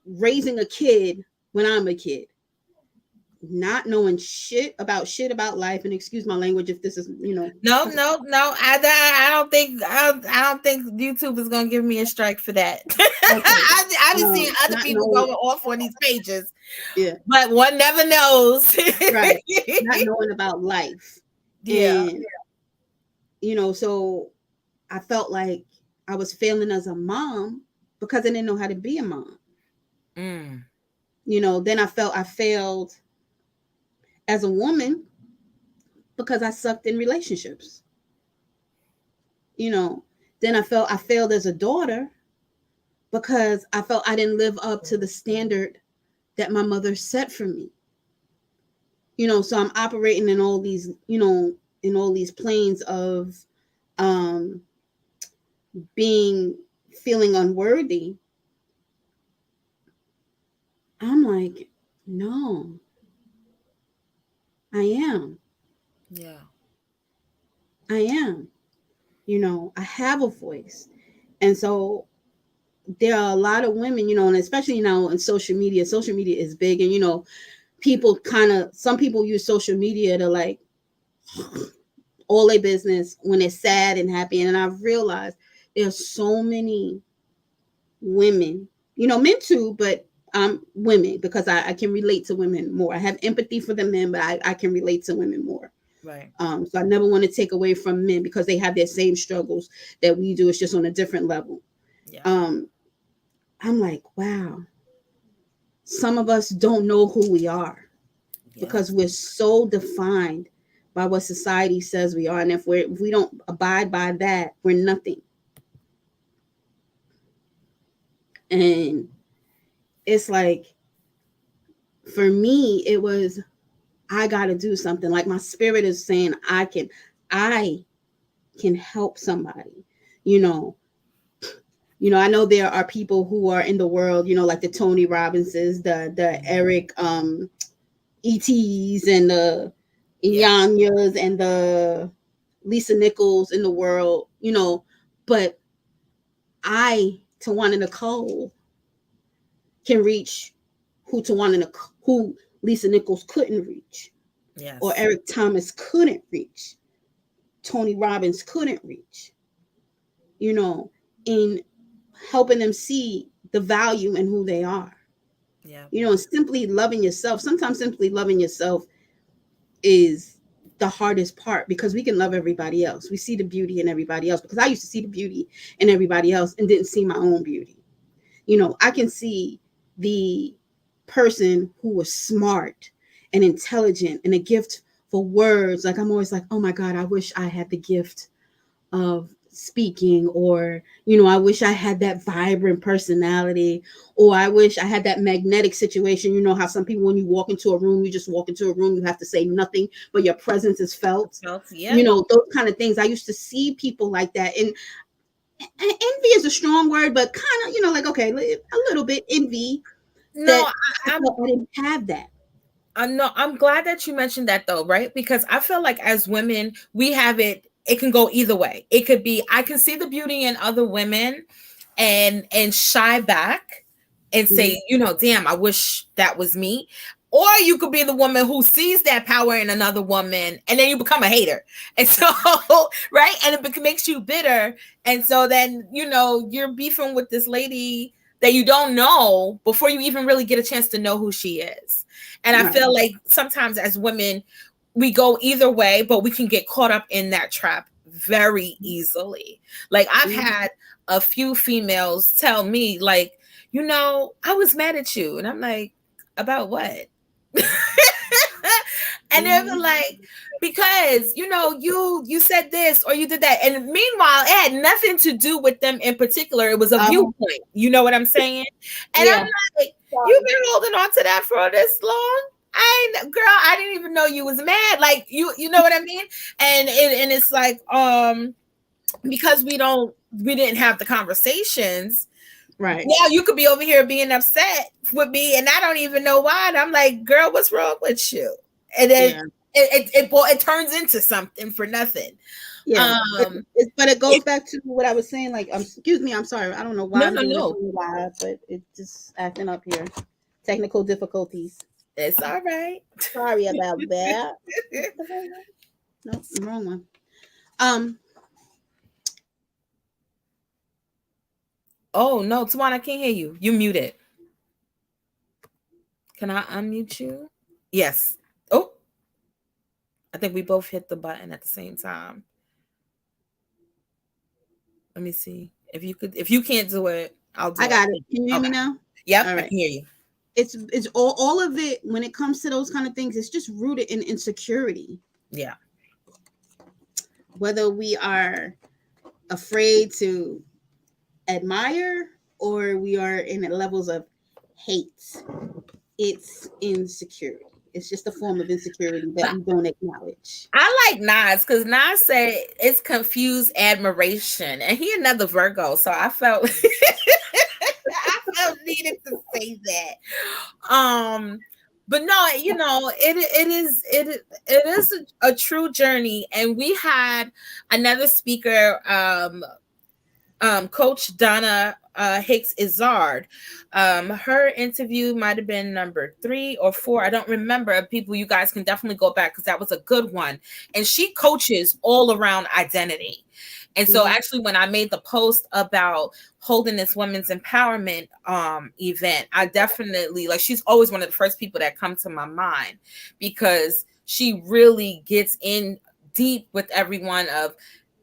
raising a kid when I'm a kid, not knowing shit about life. And excuse my language if this is, No. I don't think YouTube is gonna give me a strike for that. Okay. I've been seeing other people going off on these pages. Yeah. But one never knows. Right. Not knowing about life. Yeah. And, so I felt like I was failing as a mom because I didn't know how to be a mom. Mm. Then I felt I failed as a woman because I sucked in relationships. Then I felt I failed as a daughter because I felt I didn't live up to the standard that my mother set for me. So I'm operating in all these, in all these planes of feeling unworthy. I'm like, no, I am. Yeah. I am. I have a voice. And so there are a lot of women, and especially now in social media is big. And, some people use social media to like all their business when they're sad and happy. And I've realized there's so many women, men too, but women, because I can relate to women more. I have empathy for the men, but I can relate to women more. Right. So I never want to take away from men because they have their same struggles that we do. It's just on a different level. Yeah. I'm like, wow. Some of us don't know who we are because we're so defined by what society says we are. And if we don't abide by that, we're nothing. And it's like, for me, it was, I got to do something. Like my spirit is saying, I can help somebody, I know there are people who are in the world, like the Tony Robbinses, the Eric, ETs and the Inyanyas and the Lisa Nichols in the world, but Tawayna Nicole can reach who Lisa Nichols couldn't reach. Yes. Or Eric Thomas couldn't reach. Tony Robbins couldn't reach. In helping them see the value in who they are. Yeah. And simply loving yourself. Sometimes simply loving yourself is the hardest part because we can love everybody else. We see the beauty in everybody else because I used to see the beauty in everybody else and didn't see my own beauty. I can see the person who was smart and intelligent and a gift for words. Like I'm always like, oh my God, I wish I had the gift of speaking, or I wish I had that vibrant personality, or I wish I had that magnetic situation. How some people, when you walk into a room, you just walk into a room, you have to say nothing but your presence is felt. Yeah. Those kind of things. I used to see people like that, and envy is a strong word, but kind of like, okay, a little bit envy. No, I didn't have that. No, I'm glad that you mentioned that though, right? Because I feel like as women, we have it can go either way. It could be I can see the beauty in other women and shy back and Mm-hmm. say, damn, I wish that was me. Or you could be the woman who sees that power in another woman and then you become a hater. And so, right? And it makes you bitter. And so then, you're beefing with this lady that you don't know before you even really get a chance to know who she is. And I Right. feel like sometimes as women, we go either way, but we can get caught up in that trap very easily. Like I've had a few females tell me, like, I was mad at you. And I'm like, about what? And they were like, because you said this or you did that. And meanwhile, it had nothing to do with them in particular. It was a viewpoint. You know what I'm saying? And I'm like, you've been holding on to that for this long? I didn't even know you was mad. Like you know what I mean? And it's like, because we didn't have the conversations. Right. Now you could be over here being upset with me and I don't even know why. And I'm like, girl, what's wrong with you? And then it turns into something for nothing. Yeah. But it goes back to what I was saying. Like, excuse me, I'm sorry. I don't know why I'm doing this live, but it's just acting up here. Technical difficulties. It's all right. Sorry about that. No, wrong one. Oh no, Tawayna, I can't hear you. You muted. Can I unmute you? Yes. Oh, I think we both hit the button at the same time. Let me see. If you can't do it, I'll do it. I got it. Can you hear me now? Yep, right. I can hear you. It's all of it when it comes to those kind of things, it's just rooted in insecurity. Yeah. Whether we are afraid to admire or we are in levels of hate, it's insecurity. It's just a form of insecurity that we don't acknowledge. I like Nas because Nas said it's confused admiration, and he another Virgo, so I felt needed to say that. But no, it is a true journey, and we had another speaker, Coach Donna Hicks Izard. Her interview might have been number 3 or 4. I don't remember. People, you guys can definitely go back because that was a good one. And she coaches all around identity. And so actually when I made the post about holding this women's empowerment event, I definitely, like, she's always one of the first people that come to my mind because she really gets in deep with everyone of,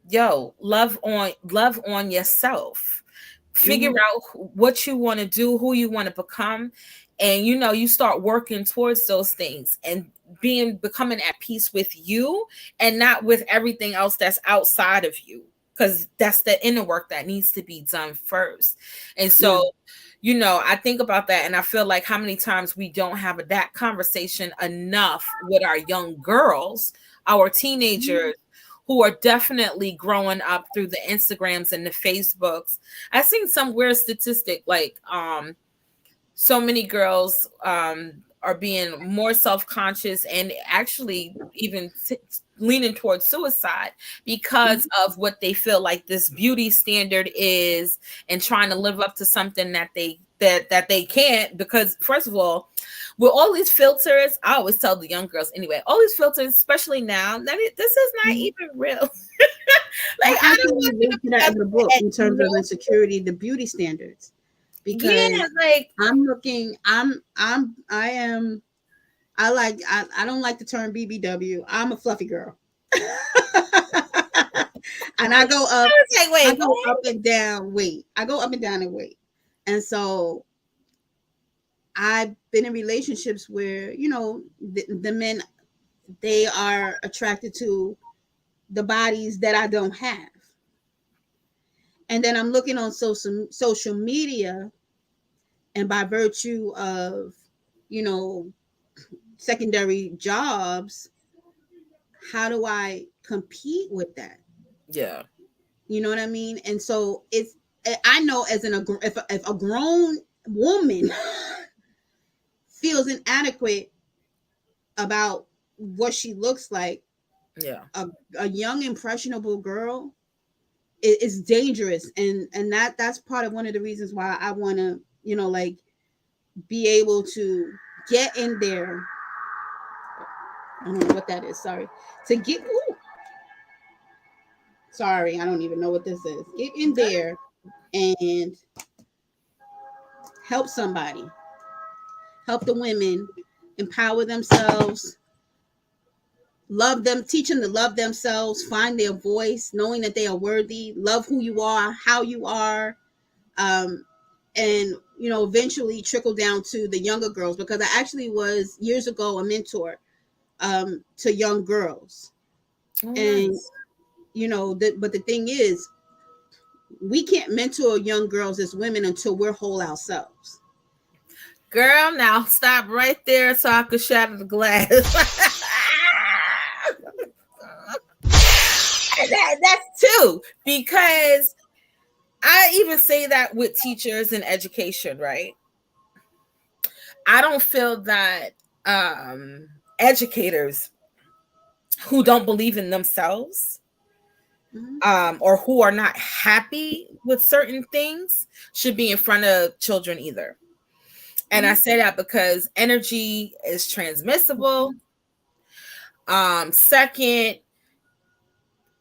yo, love on yourself. Figure out what you want to do, who you want to become. And, you start working towards those things and becoming at peace with you and not with everything else that's outside of you. Because that's the inner work that needs to be done first. And so, I think about that and I feel like how many times we don't have that conversation enough with our young girls, our teenagers, who are definitely growing up through the Instagrams and the Facebooks. I've seen some weird statistic, like so many girls are being more self-conscious and actually even leaning towards suicide because of what they feel like this beauty standard is and trying to live up to something that they can't, because first of all, with all these filters, I always tell the young girls anyway, all these filters, especially now, that this is not even real. Like I don't want to do that in the book in terms of insecurity, the beauty standards. Because I'm looking, I don't like the term BBW. I'm a fluffy girl. And I go up, I go up and down weight. I go up and down in weight. And so I've been in relationships where, the men, they are attracted to the bodies that I don't have. And then I'm looking on social media, and by virtue of, secondary jobs, how do I compete with that? Yeah. You know what I mean? And so I know if a grown woman feels inadequate about what she looks like, Yeah. a young impressionable girl is dangerous, and that's part of one of the reasons why I want to, like, be able to get in there. I don't know what that is. Sorry. To get, ooh, sorry, I don't even know what this is. Get in there and help somebody, help the women empower themselves, love them, teach them to love themselves, find their voice, knowing that they are worthy, love who you are, how you are, um, and eventually trickle down to the younger girls, because I actually was years ago a mentor to young girls. Oh, And nice. but the thing is, we can't mentor young girls as women until we're whole ourselves. Girl, now stop right there so I could shatter the glass. That's two, because I even say that with teachers and education, right? I don't feel that educators who don't believe in themselves, or who are not happy with certain things, should be in front of children either. And I say that because energy is transmissible. Second,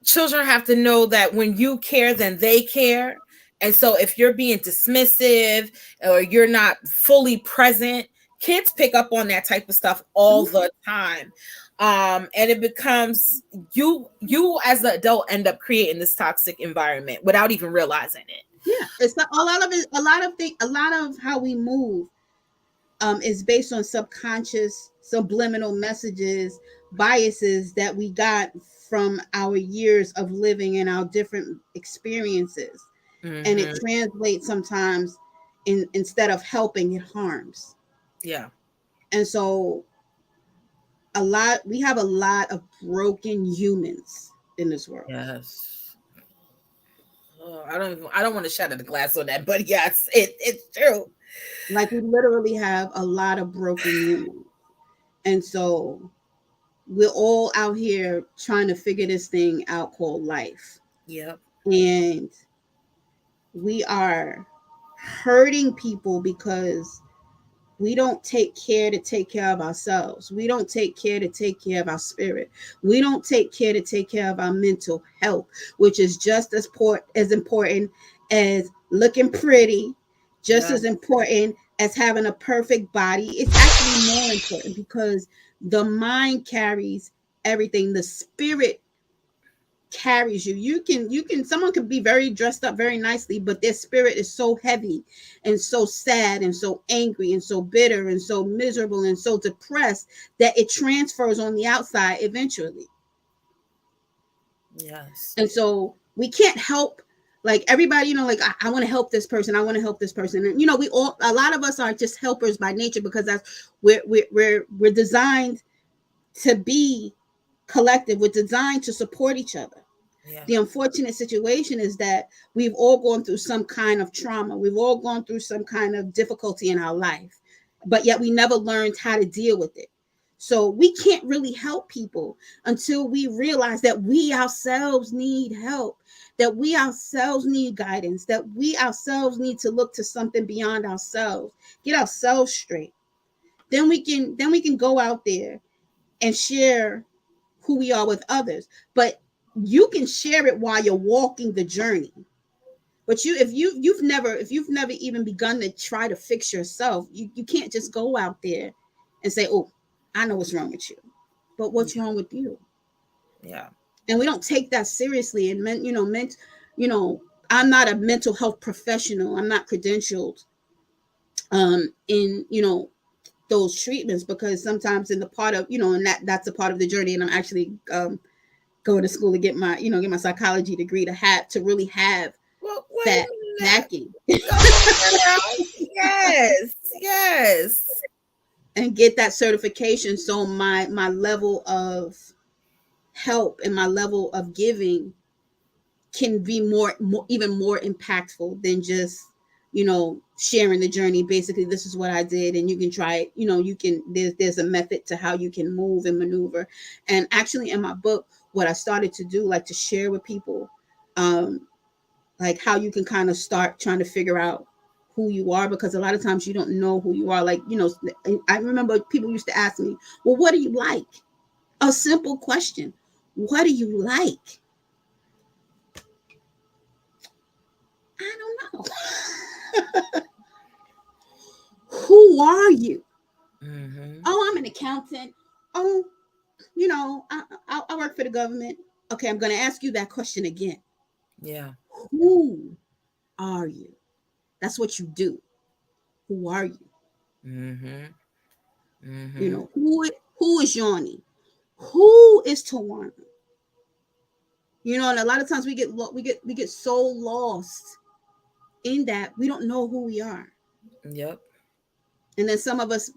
children have to know that when you care, then they care. And so if you're being dismissive or you're not fully present, kids pick up on that type of stuff all the time. And it becomes you as the adult end up creating this toxic environment without even realizing it. Yeah, it's not a lot of it. A lot of how we move is based on subconscious, subliminal messages, biases that we got from our years of living and our different experiences. And it translates sometimes, instead of helping, it harms. Yeah. And so we have a lot of broken humans in this world. Yes. Oh, I don't want to shatter the glass on that, but yes, it's true. Like, we literally have a lot of broken humans. And so we're all out here trying to figure this thing out called life. Yep. And we are hurting people because we don't take care to take care of ourselves. We don't take care to take care of our spirit. We don't take care to take care of our mental health, which is just as important as looking pretty, just as important as having a perfect body. It's actually more important, because the mind carries everything. The spirit carries you. Someone could be very dressed up very nicely, but their spirit is so heavy and so sad and so angry and so bitter and so miserable and so depressed that it transfers on the outside eventually. Yes. And so we can't help, like, everybody, like, I want to help this person, I want to help this person. And a lot of us are just helpers by nature, because that's we're designed to be collective. We're designed to support each other. Yeah. The unfortunate situation is that we've all gone through some kind of trauma. We've all gone through some kind of difficulty in our life, but yet we never learned how to deal with it. So we can't really help people until we realize that we ourselves need help, that we ourselves need guidance, that we ourselves need to look to something beyond ourselves, get ourselves straight. Then we can go out there and share who we are with others. But you can share it while you're walking the journey. But if you've never even begun to try to fix yourself, you can't just go out there and say, "Oh, I know what's wrong with you," but what's wrong with you? Yeah. And we don't take that seriously. And I'm not a mental health professional. I'm not credentialed in those treatments, because sometimes in the part of and that's a part of the journey. And I'm actually going to school to get my psychology degree to really have that backing. Yes. And get that certification, so my level of help and my level of giving can be more even more impactful than just sharing the journey. Basically, this is what I did, and you can try it. You can, there's a method to how you can move and maneuver. And actually in my book, what I started to do, like, to share with people, like, how you can kind of start trying to figure out who you are, because a lot of times you don't know who you are. Like, I remember people used to ask me, well, what do you like? A simple question. What do you like? I don't know. Who are you? Mm-hmm. Oh, I'm an accountant. Oh, I work for the government. Okay, I'm going to ask you that question again. Yeah. Who are you? That's what you do. Who are you? Mm-hmm. Mm-hmm. Who is Yanni? Who is Tawayna? And a lot of times we get so lost in that we don't know who we are. Yep. And then some of us,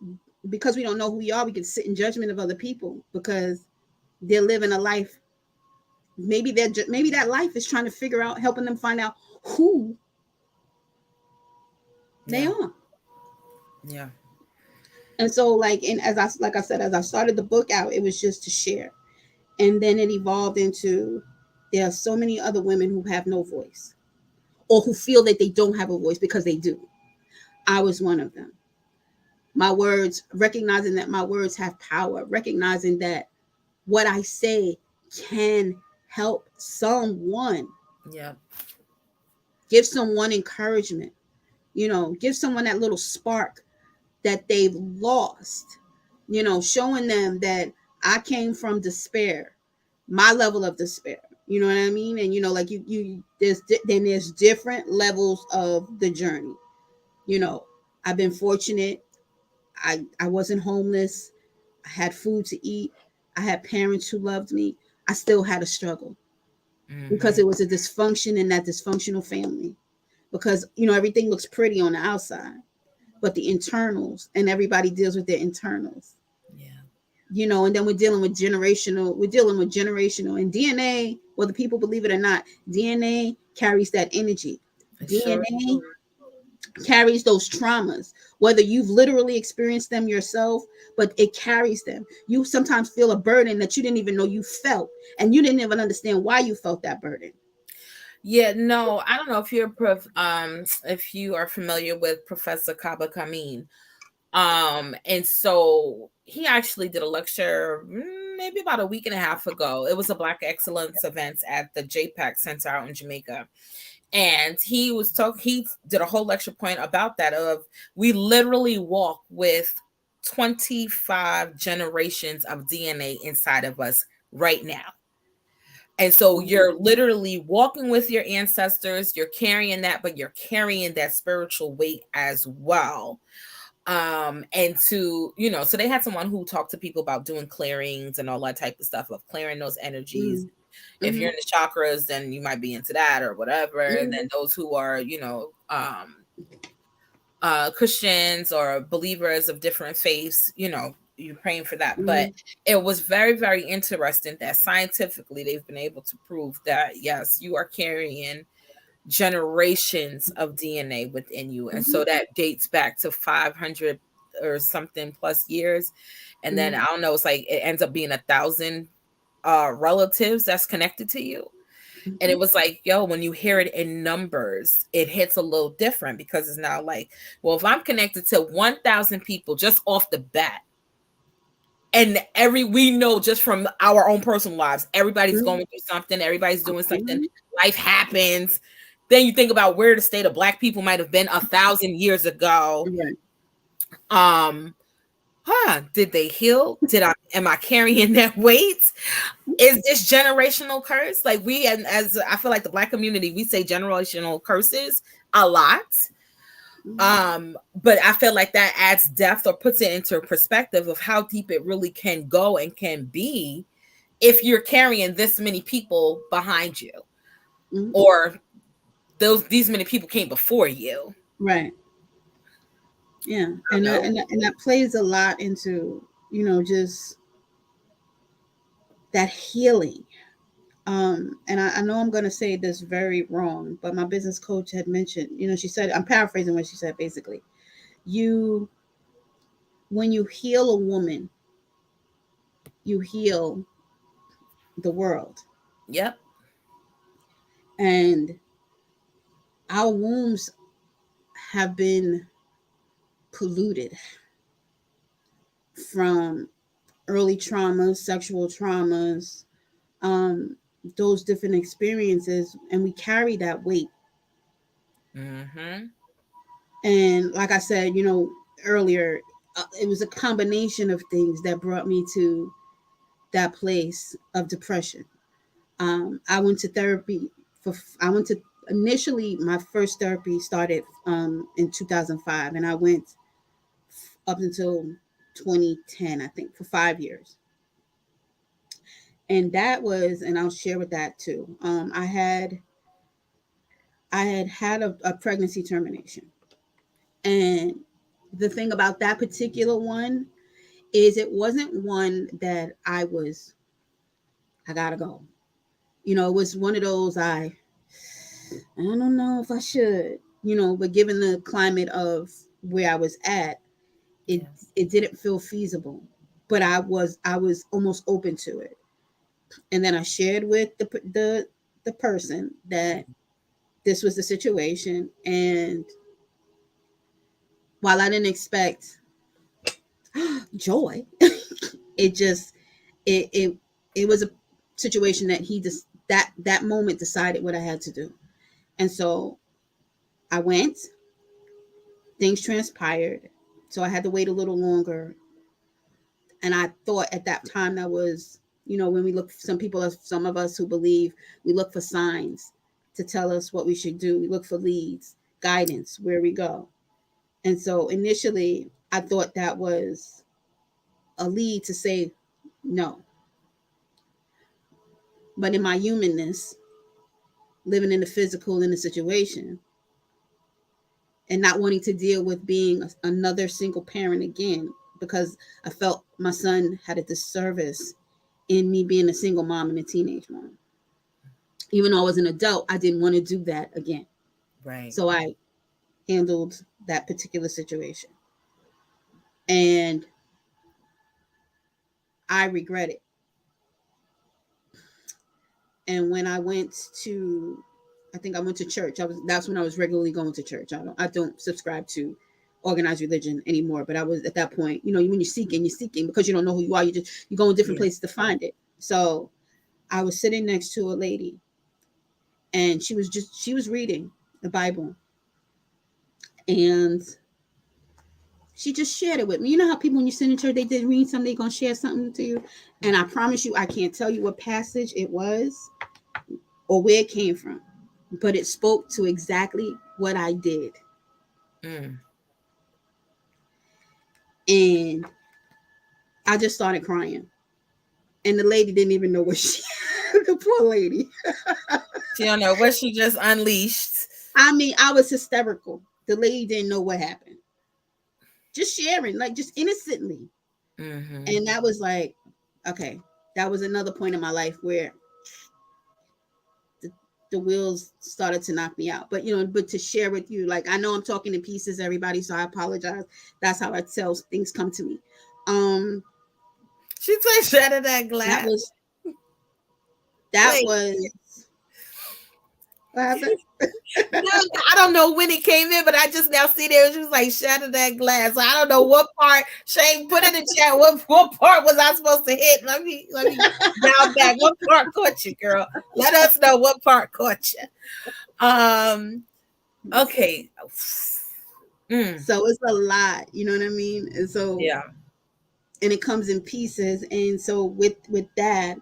because we don't know who we are, we can sit in judgment of other people because they're living a life. Maybe that life is trying to figure out, helping them find out who they Yeah. are. Yeah. And so, like I said, as I started the book out, it was just to share. And then it evolved into, there are so many other women who have no voice, or who feel that they don't have a voice, because they do. I was one of them. My words, recognizing that my words have power, recognizing that what I say can help someone, Yep. give someone encouragement, give someone that little spark that they've lost, showing them that I came from despair, my level of despair. You know what I mean? And like, there's different levels of the journey. I've been fortunate. I wasn't homeless. I had food to eat. I had parents who loved me. I still had a struggle because Mm-hmm. it was a dysfunction in that dysfunctional family. Because everything looks pretty on the outside, but the internals, and everybody deals with their internals. Yeah. And then we're dealing with generational and DNA, whether people believe it or not. DNA carries that energy. It sure. DNA carries those traumas, whether you've literally experienced them yourself, but it carries them. You sometimes feel a burden that you didn't even know you felt, and you didn't even understand why you felt that burden. Yeah, no, I don't know if you are familiar with Professor Kaba Kamin. And so he actually did a lecture maybe about a week and a half ago. It was a Black Excellence event at the JPAC Center out in Jamaica. And he did a whole lecture point about that, of we literally walk with 25 generations of DNA inside of us right now. And so you're literally walking with your ancestors, you're carrying that, but you're carrying that spiritual weight as well. And so they had someone who talked to people about doing clearings and all that type of stuff, of clearing those energies. If you're in the chakras, then you might be into that or whatever. And then those who are, Christians or believers of different faiths, you're praying for that. But it was very, very interesting that scientifically they've been able to prove that, yes, you are carrying generations of DNA within you. And so that dates back to 500 or something plus years. And then I don't know, it's like it ends up being 1,000 relatives that's connected to you. And it was like, yo, when you hear it in numbers, it hits a little different, because it's now like, well, if I'm connected to 1,000 people just off the bat, and we know just from our own personal lives, everybody's going through something, everybody's doing something, life happens. Then you think about where the state of Black people might have been 1,000 years ago. Did they heal? Am I carrying that weight? Is this generational curse? Like, as I feel like the Black community, we say generational curses a lot. But I feel like that adds depth, or puts it into perspective of how deep it really can go and can be if you're carrying this many people behind you, or these many people came before you. Right. Yeah. And that plays a lot into, just that healing. And I know I'm going to say this very wrong, but my business coach had mentioned, she said, I'm paraphrasing what she said, basically, when you heal a woman, you heal the world. Yep. And our wombs have been polluted from early traumas, sexual traumas, those different experiences, and we carry that weight. Mm-hmm. And like I said, earlier, it was a combination of things that brought me to that place of depression. I went to therapy initially, my first therapy started in 2005, and I went up until 2010, I think, for 5 years. And that was, and I'll share with that too. I had a pregnancy termination. And the thing about that particular one is it wasn't one that I gotta go. It was one of those I don't know if I should, but given the climate of where I was at, it didn't feel feasible. But I was almost open to it. And then I shared with the person that this was the situation. And while I didn't expect joy, it just it was a situation that he just that moment decided what I had to do. And so I went, things transpired. So I had to wait a little longer. And I thought at that time that was, when we look, some of us who believe, we look for signs to tell us what we should do. We look for leads, guidance, where we go. And so initially I thought that was a lead to say no. But in my humanness, living in the physical in the situation, and not wanting to deal with being another single parent again, because I felt my son had a disservice in me being a single mom and a teenage mom. Even though I was an adult, I didn't want to do that again. Right. So I handled that particular situation. And I regret it. And when I went to, I think I went to church. That's when I was regularly going to church. I don't subscribe to organized religion anymore. But I was at that point, when you're seeking because you don't know who you are. You go in different places to find it. So I was sitting next to a lady, and she was reading the Bible, and she just shared it with me. You know how people, when you sit in church, they did read something, they're gonna share something to you. And I promise you, I can't tell you what passage it was or where it came from, but it spoke to exactly what I did. And I just started crying. And the lady didn't even know what the poor lady. She don't know what she just unleashed. I mean, I was hysterical. The lady didn't know what happened. Just sharing, like just innocently. Mm-hmm. And that was like, okay, that was another point in my life where the wheels started to knock me out. But but to share with you, like, I know I'm talking in pieces, everybody, so I apologize. That's how I tell things come to me. She said shatter that glass. That was what happened? I don't know when it came in, but I just now see there. She was like, shatter that glass. I don't know what part. Shane, put in the chat. What part was I supposed to hit? Let me down back. What part caught you, girl? Let us know what part caught you. Okay. So it's a lot, you know what I mean? And so yeah. And it comes in pieces. And so with that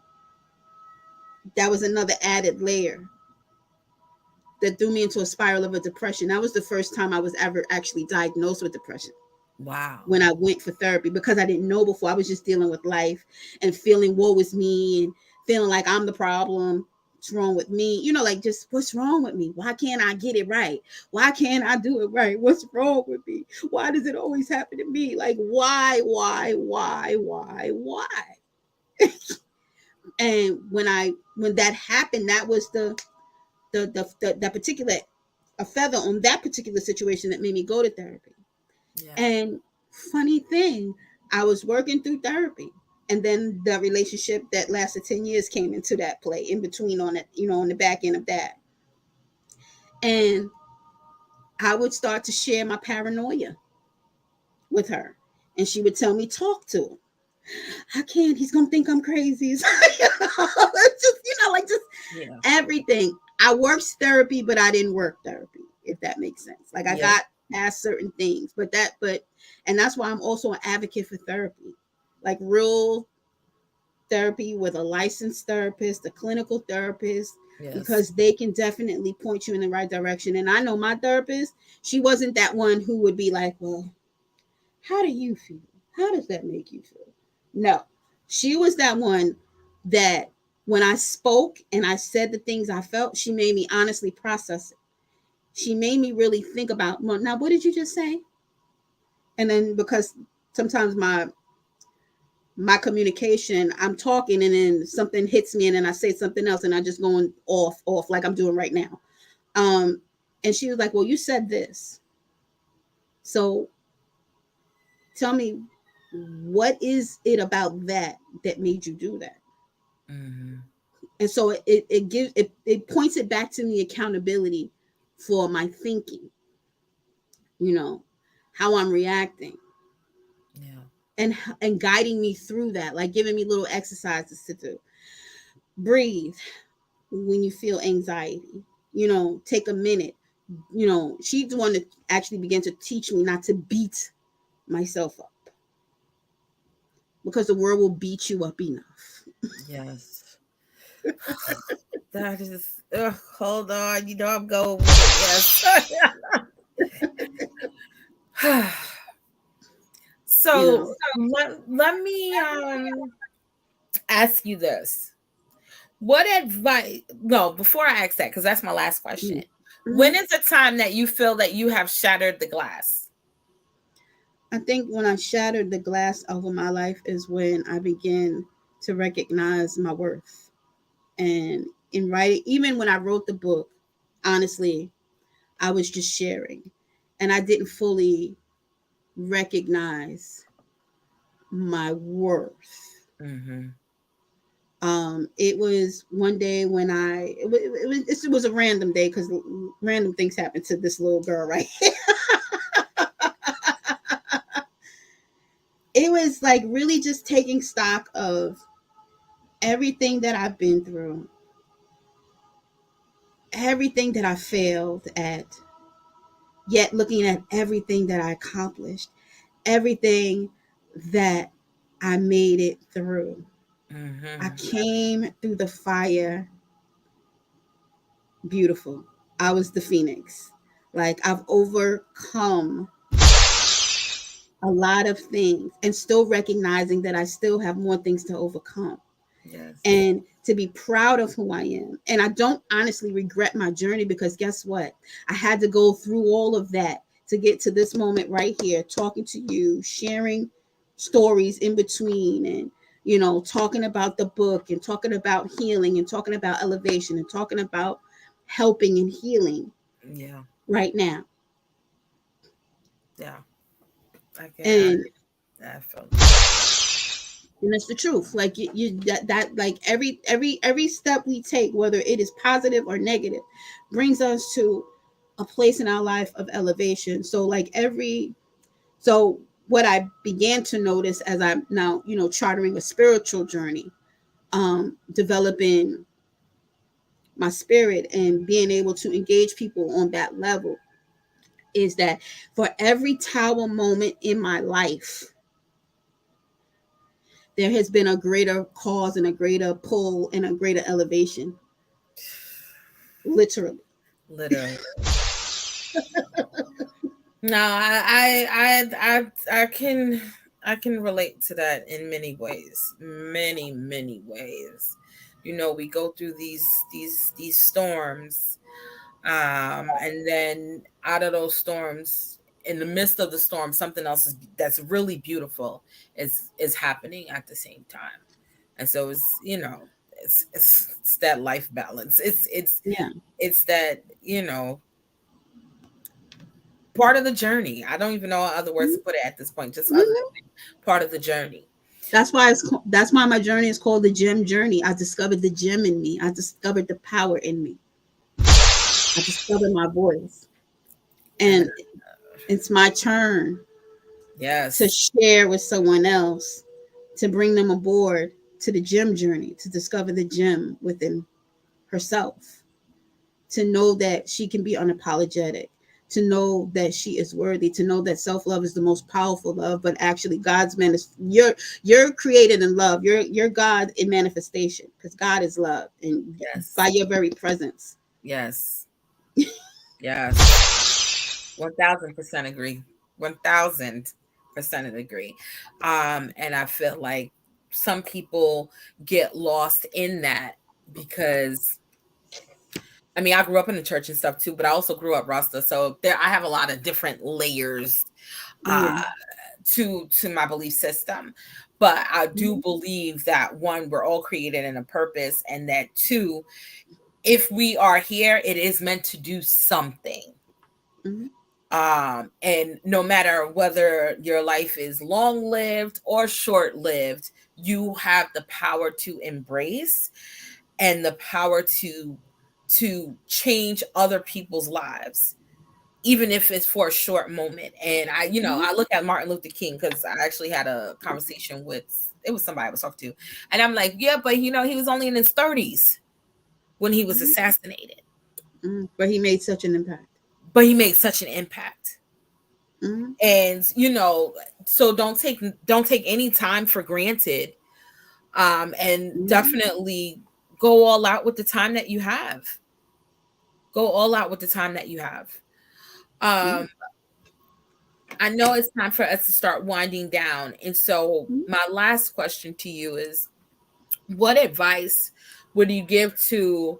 was another added layer that threw me into a spiral of a depression. That was the first time I was ever actually diagnosed with depression. Wow. When I went for therapy, because I didn't know before. I was just dealing with life and feeling woe is me and feeling like I'm the problem. What's wrong with me? Like, just what's wrong with me? Why can't I get it right? Why can't I do it right? What's wrong with me? Why does it always happen to me? Like, why? And when that happened, that was that particular a feather on that particular situation that made me go to therapy. Yeah. And funny thing, I was working through therapy, and then the relationship that lasted 10 years came into that play in between on it, on the back end of that. And I would start to share my paranoia with her, and she would tell me, talk to him. I can't, he's gonna think I'm crazy. Just everything. I worked therapy, but I didn't work therapy, if that makes sense. Like I got past certain things, and that's why I'm also an advocate for therapy, like real therapy with a licensed therapist, a clinical therapist, because they can definitely point you in the right direction. And I know my therapist, she wasn't that one who would be like, well, how do you feel? How does that make you feel? No, she was that one that when I spoke and I said the things I felt, she made me honestly process it. She made me really think about, well, now, what did you just say? And then because sometimes my communication, I'm talking and then something hits me and then I say something else and I just going off like I'm doing right now. And she was like, well, you said this. So tell me, what is it about that made you do that? Mm-hmm. And so it points it back to me, accountability for my thinking, how I'm reacting. Yeah. And guiding me through that, like giving me little exercises to do. Breathe when you feel anxiety, take a minute. She's the one that actually began to teach me not to beat myself up, because the world will beat you up enough. Yes. That is, hold on, I'm going with it. Yes. So let me ask you this. What advice? No, before I ask that, because that's my last question. Mm-hmm. When is the time that you feel that you have shattered the glass? I think when I shattered the glass over my life is when I began to recognize my worth. And in writing, even when I wrote the book, honestly, I was just sharing, and I didn't fully recognize my worth. Mm-hmm. It was one day when it was a random day, because random things happened to this little girl right here. It was like really just taking stock of everything that I've been through, everything that I failed at, yet looking at everything that I accomplished, everything that I made it through. Mm-hmm. I came through the fire beautiful. I was the phoenix. Like, I've overcome a lot of things, and still recognizing that I still have more things to overcome. Yes. And to be proud of who I am. And I don't honestly regret my journey, because guess what? I had to go through all of that to get to this moment right here, talking to you, sharing stories in between, and talking about the book, and talking about healing, and talking about elevation, and talking about helping and healing. Yeah. Right now. Yeah. I feel and it's the truth. Like that like every step we take, whether it is positive or negative, brings us to a place in our life of elevation. So what I began to notice as I'm now chartering a spiritual journey, developing my spirit and being able to engage people on that level, is that for every tower moment in my life, there has been a greater cause and a greater pull and a greater elevation. Literally. No, I can relate to that in many ways. Many ways. We go through these storms, and then out of those storms, in the midst of the storm, something else that's really beautiful is happening at the same time. And so it's it's that life balance. It's that, part of the journey. I don't even know other words to put it at this point. Just part of the journey. That's why my journey is called the gem journey. I discovered the gem in me. I discovered the power in me. I discovered my voice, and it's my turn. Yes. To share with someone else, to bring them aboard to the gem journey, to discover the gem within herself, to know that she can be unapologetic, to know that she is worthy, to know that self-love is the most powerful love, but actually God's you're created in love. You're God in manifestation, because God is love, and by your very presence. Yes. Yes. 1000% agree. 1000% agree. And I feel like some people get lost in that because I mean, I grew up in the church and stuff too, but I also grew up Rasta. So I have a lot of different layers to my belief system. But I do believe that, one, we're all created in a purpose, and that, two, if we are here, it is meant to do something. And no matter whether your life is long-lived or short-lived, you have the power to embrace and the power to change other people's lives, even if it's for a short moment. And I look at Martin Luther King, because I actually had a conversation it was somebody I was talking to, and I'm like, yeah, but he was only in his 30s when he was assassinated. But he made such an impact. And so don't take any time for granted, and definitely go all out with the time that you have. I know it's time for us to start winding down, and so my last question to you is, what advice would you give to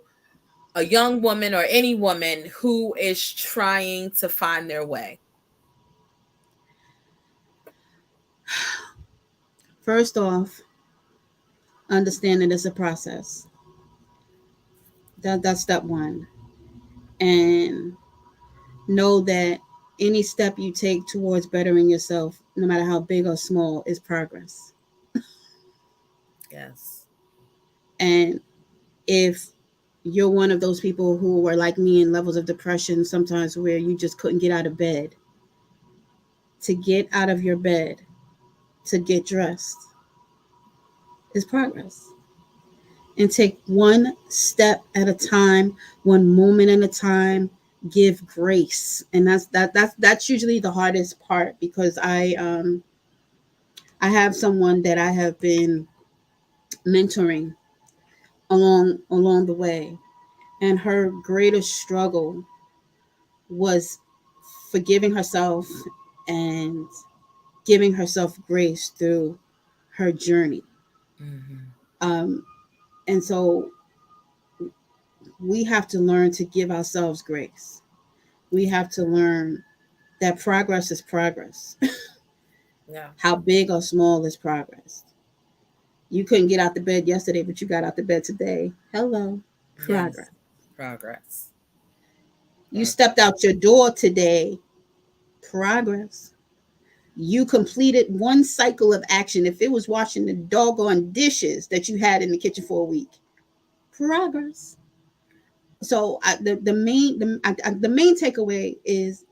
a young woman or any woman who is trying to find their way? First off, understand that it's a process. That's step one. And know that any step you take towards bettering yourself, no matter how big or small, is progress. Yes. And if you're one of those people who were like me in levels of depression, sometimes where you just couldn't get out of bed, to get out of your bed, to get dressed, is progress. And take one step at a time, one moment at a time. Give grace, and that's usually the hardest part, because I have someone that I have been mentoring along the way, and her greatest struggle was forgiving herself and giving herself grace through her journey. And so we have to learn to give ourselves grace. We have to learn that progress is progress. Yeah. How big or small is progress? You couldn't get out the bed yesterday, but you got out the bed today. Hello, progress. Yes. Progress. You stepped out your door today. Progress. You completed one cycle of action. If it was washing the doggone dishes that you had in the kitchen for a week, progress. So the main takeaway is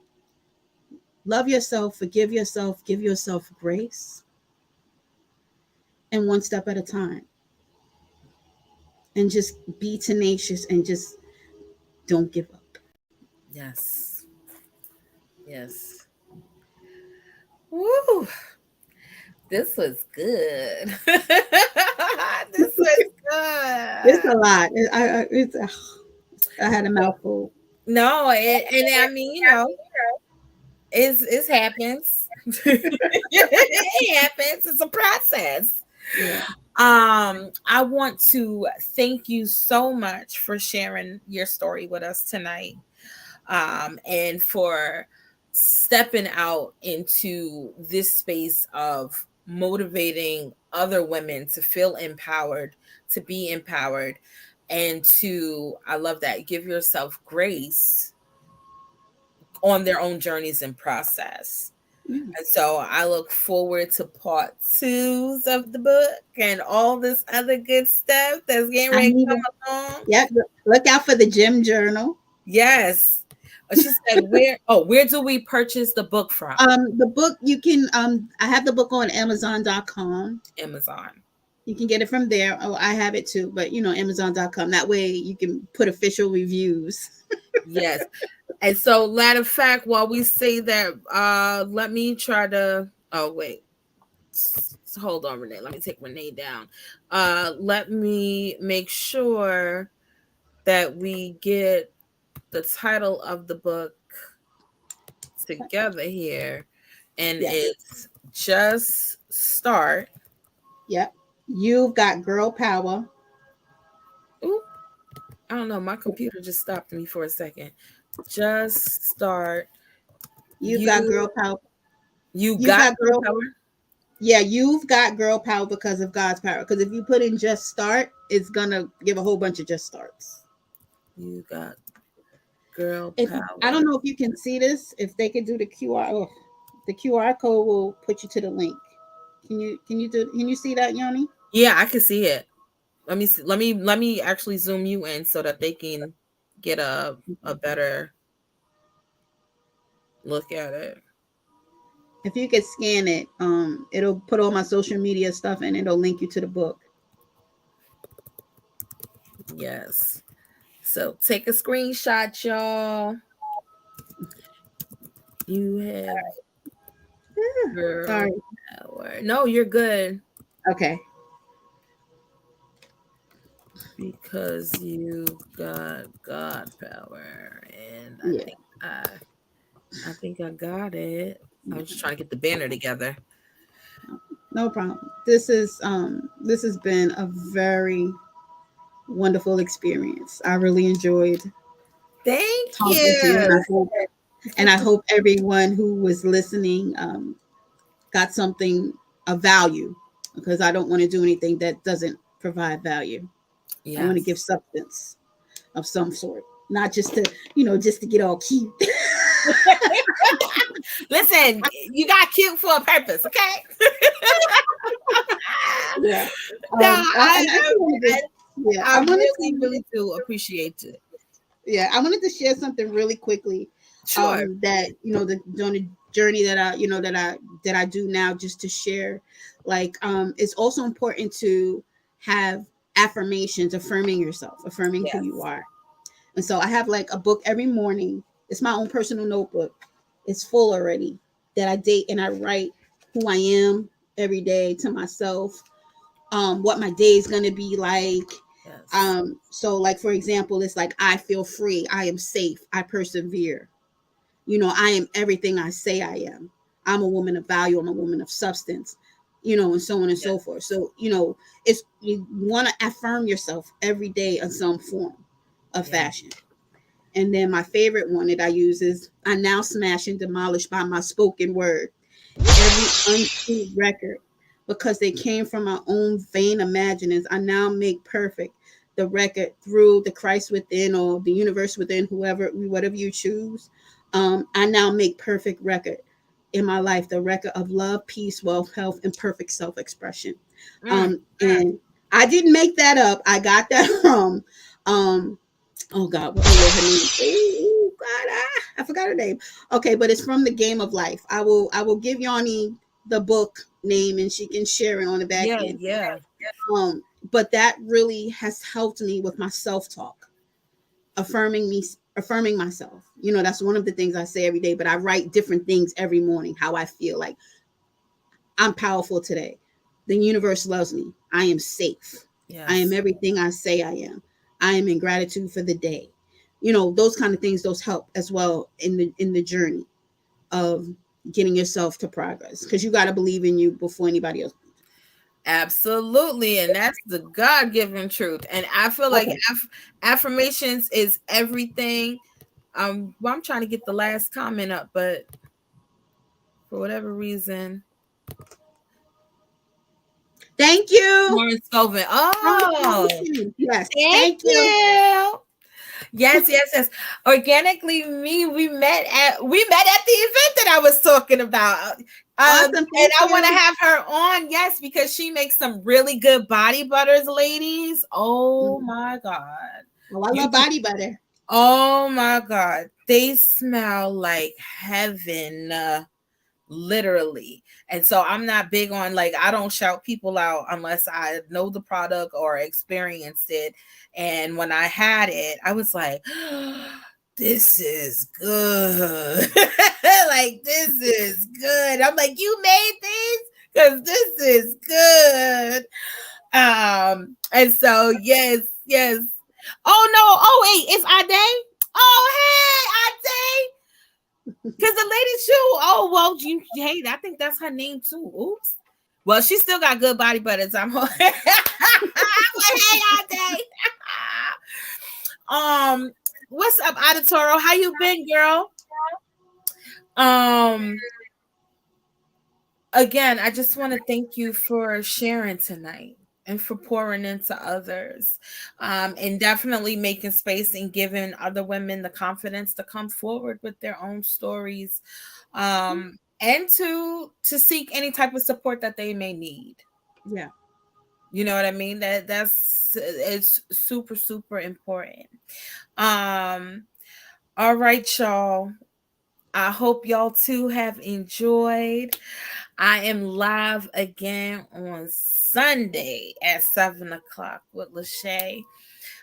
love yourself, forgive yourself, give yourself grace, and one step at a time. And just be tenacious and just don't give up. Yes. Yes. Woo. This was good. This was good. It's a lot. I had a mouthful. No, and I mean, it happens. It happens. It's a process. Yeah. I want to thank you so much for sharing your story with us tonight, and for stepping out into this space of motivating other women to feel empowered, to be empowered, and to, I love that, give yourself grace on their own journeys and process. And so I look forward to part 2s of the book and all this other good stuff that's getting ready to come along. Yep. Look out for the gym journal. Yes. She said, where do we purchase the book from? The book you can I have the book on Amazon.com. Amazon. You can get it from there. Oh, I have it too, but Amazon.com. That way you can put official reviews. Yes. And so, matter of fact, while we say that, let me try to. Oh wait, hold on, Renee. Let me take Renee down. Let me make sure that we get the title of the book together here, and it's Just Start. Yep, You've Got Girl Power. Ooh, I don't know. My computer just stopped me for a second. Just Start. You've got girl power. You got girl power? Yeah, you've got girl power because of God's power. Because if you put in Just Start, it's going to give a whole bunch of just starts. You got girl power. I don't know if you can see this. If they could do the QR, the QR code will put you to the link. Can you see that, Yoni? Yeah, I can see it. Let me see. Let me actually zoom you in so that they can get a better look at it. If you could scan it, it'll put all my social media stuff and it'll link you to the book. Yes. So take a screenshot, y'all. You have girl power. No, you're good. Okay. Because you got God power, and I think I got it. I'm just trying to get the banner together. No problem. This has been a very wonderful experience. I really enjoyed. Thank you. And I hope everyone who was listening got something of value, because I don't want to do anything that doesn't provide value. Yes. I want to give substance of some sort, not just to, just to get all cute. Listen, you got cute for a purpose, okay? Yeah. I really do appreciate it. Yeah, I wanted to share something really quickly. Sure. That the journey that I do now, just to share, like it's also important to have affirmations, affirming yourself, affirming who you are. And so I have like a book every morning. It's my own personal notebook. It's full already, that I date and I write who I am every day to myself, what my day is going to be like. Yes. So like, for example, it's like, I feel free. I am safe. I persevere. I am everything I say I am. I'm a woman of value. I'm a woman of substance, and so on and so forth. So, it's, you want to affirm yourself every day in some form of fashion. And then my favorite one that I use is, I now smash and demolish by my spoken word every untrue record, because they came from my own vain imaginings. I now make perfect the record through the Christ within, or the universe within, whatever you choose. I now make perfect record in my life, the record of love, peace, wealth, health, and perfect self-expression. And I didn't make that up. I got that from, oh God, what was her name? Oh God, I forgot her name. Okay, but it's from The Game of Life. I will give Yanni the book name and she can share it on the back end. Yeah. But that really has helped me with my self-talk, affirming myself. That's one of the things I say every day, but I write different things every morning, how I feel like I'm powerful today. The universe loves me. I am safe. Yes. I am everything I say I am. I am in gratitude for the day. Those kind of things, those help as well in the journey of getting yourself to progress, because you got to believe in you before anybody else. Absolutely. And that's the God-given truth. And I feel like affirmations is everything. Well, I'm trying to get the last comment up, but for whatever reason, Thank you. Lauren Scovin. Oh, yes. Thank you. Yes. Organically Me, we met at the event that I was talking about. Awesome. And I want to have her on, yes, because she makes some really good body butters, ladies. Oh my God. Well, I love body butter. Oh my God. They smell like heaven. Literally. And so I'm not big on, like, I don't shout people out unless I know the product or experienced it. And when I had it, I was like, this is good. Like, this is good. I'm like, you made this? Because this is good. And so yes. Oh no, wait, it's Ade. Oh, hey, Ade. Because the lady too. Oh, well, hey, I think that's her name too. Oops. Well, she still got good body butters. I'm like, hey, Ade. What's up, Auditoro? How you been, girl? Again, I just want to thank you for sharing tonight and for pouring into others, and definitely making space and giving other women the confidence to come forward with their own stories, and to seek any type of support that they may need. Yeah. You know what I mean? It's super, super important. All right, y'all. I hope y'all too have enjoyed. I am live again on Sunday at 7:00 with Lachey.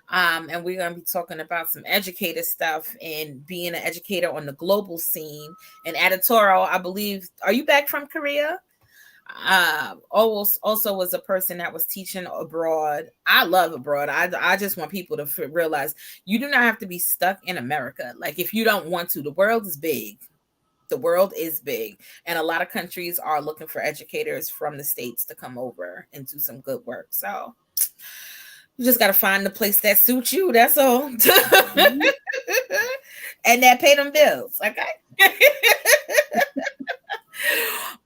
And we're going to be talking about some educator stuff and being an educator on the global scene. And Adatoro, I believe, are you back from Korea? Also was a person that was teaching abroad. I love abroad. I just want people to realize you do not have to be stuck in America. Like, if you don't want to, the world is big. The world is big, and a lot of countries are looking for educators from the States to come over and do some good work. So you just got to find the place that suits you. That's all. Mm-hmm. And that pay them bills. Okay.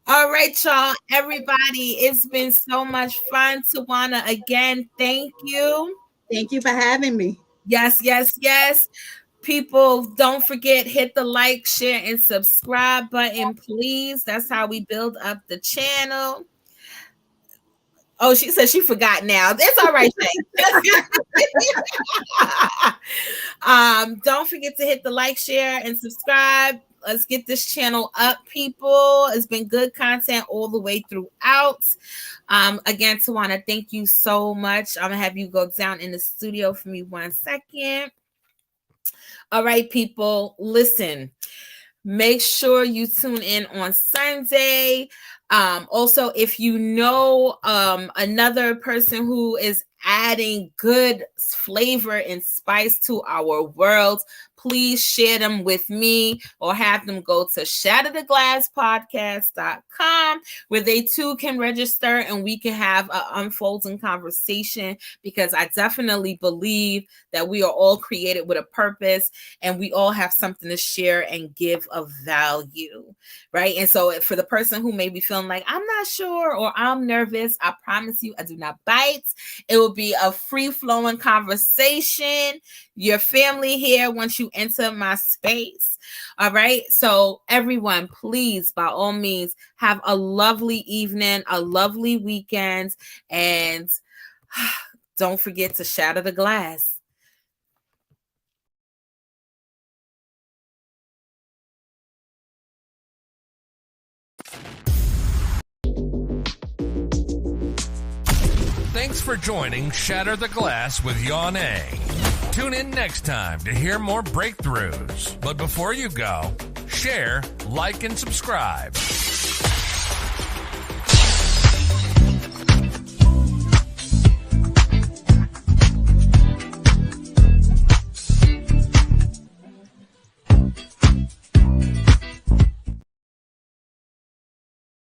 All right, y'all. Everybody, it's been so much fun. Tawayna, again, thank you. Thank you for having me. Yes. People, don't forget, hit the like, share, and subscribe button, please. That's how we build up the channel. Oh, she said she forgot now. That's all right, don't forget to hit the like, share, and subscribe. Let's get this channel up, people. It's been good content all the way throughout. Again, Tawayna, thank you so much. I'm going to have you go down in the studio for me 1 second. All right, people, listen, make sure you tune in on Sunday. Also, if you know another person who is adding good flavor and spice to our world, please share them with me or have them go to shattertheglasspodcast.com, where they too can register and we can have an unfolding conversation, because I definitely believe that we are all created with a purpose and we all have something to share and give of value, right? And so for the person who may be feeling like, I'm not sure or I'm nervous, I promise you, I do not bite. It will be a free-flowing conversation. Your family here once you enter my space. All right. So everyone, please, by all means, have a lovely evening, a lovely weekend, and don't forget to shatter the glass. Thanks for joining Shatter the Glass with Yonne. Tune in next time to hear more breakthroughs. But before you go, share, like, and subscribe.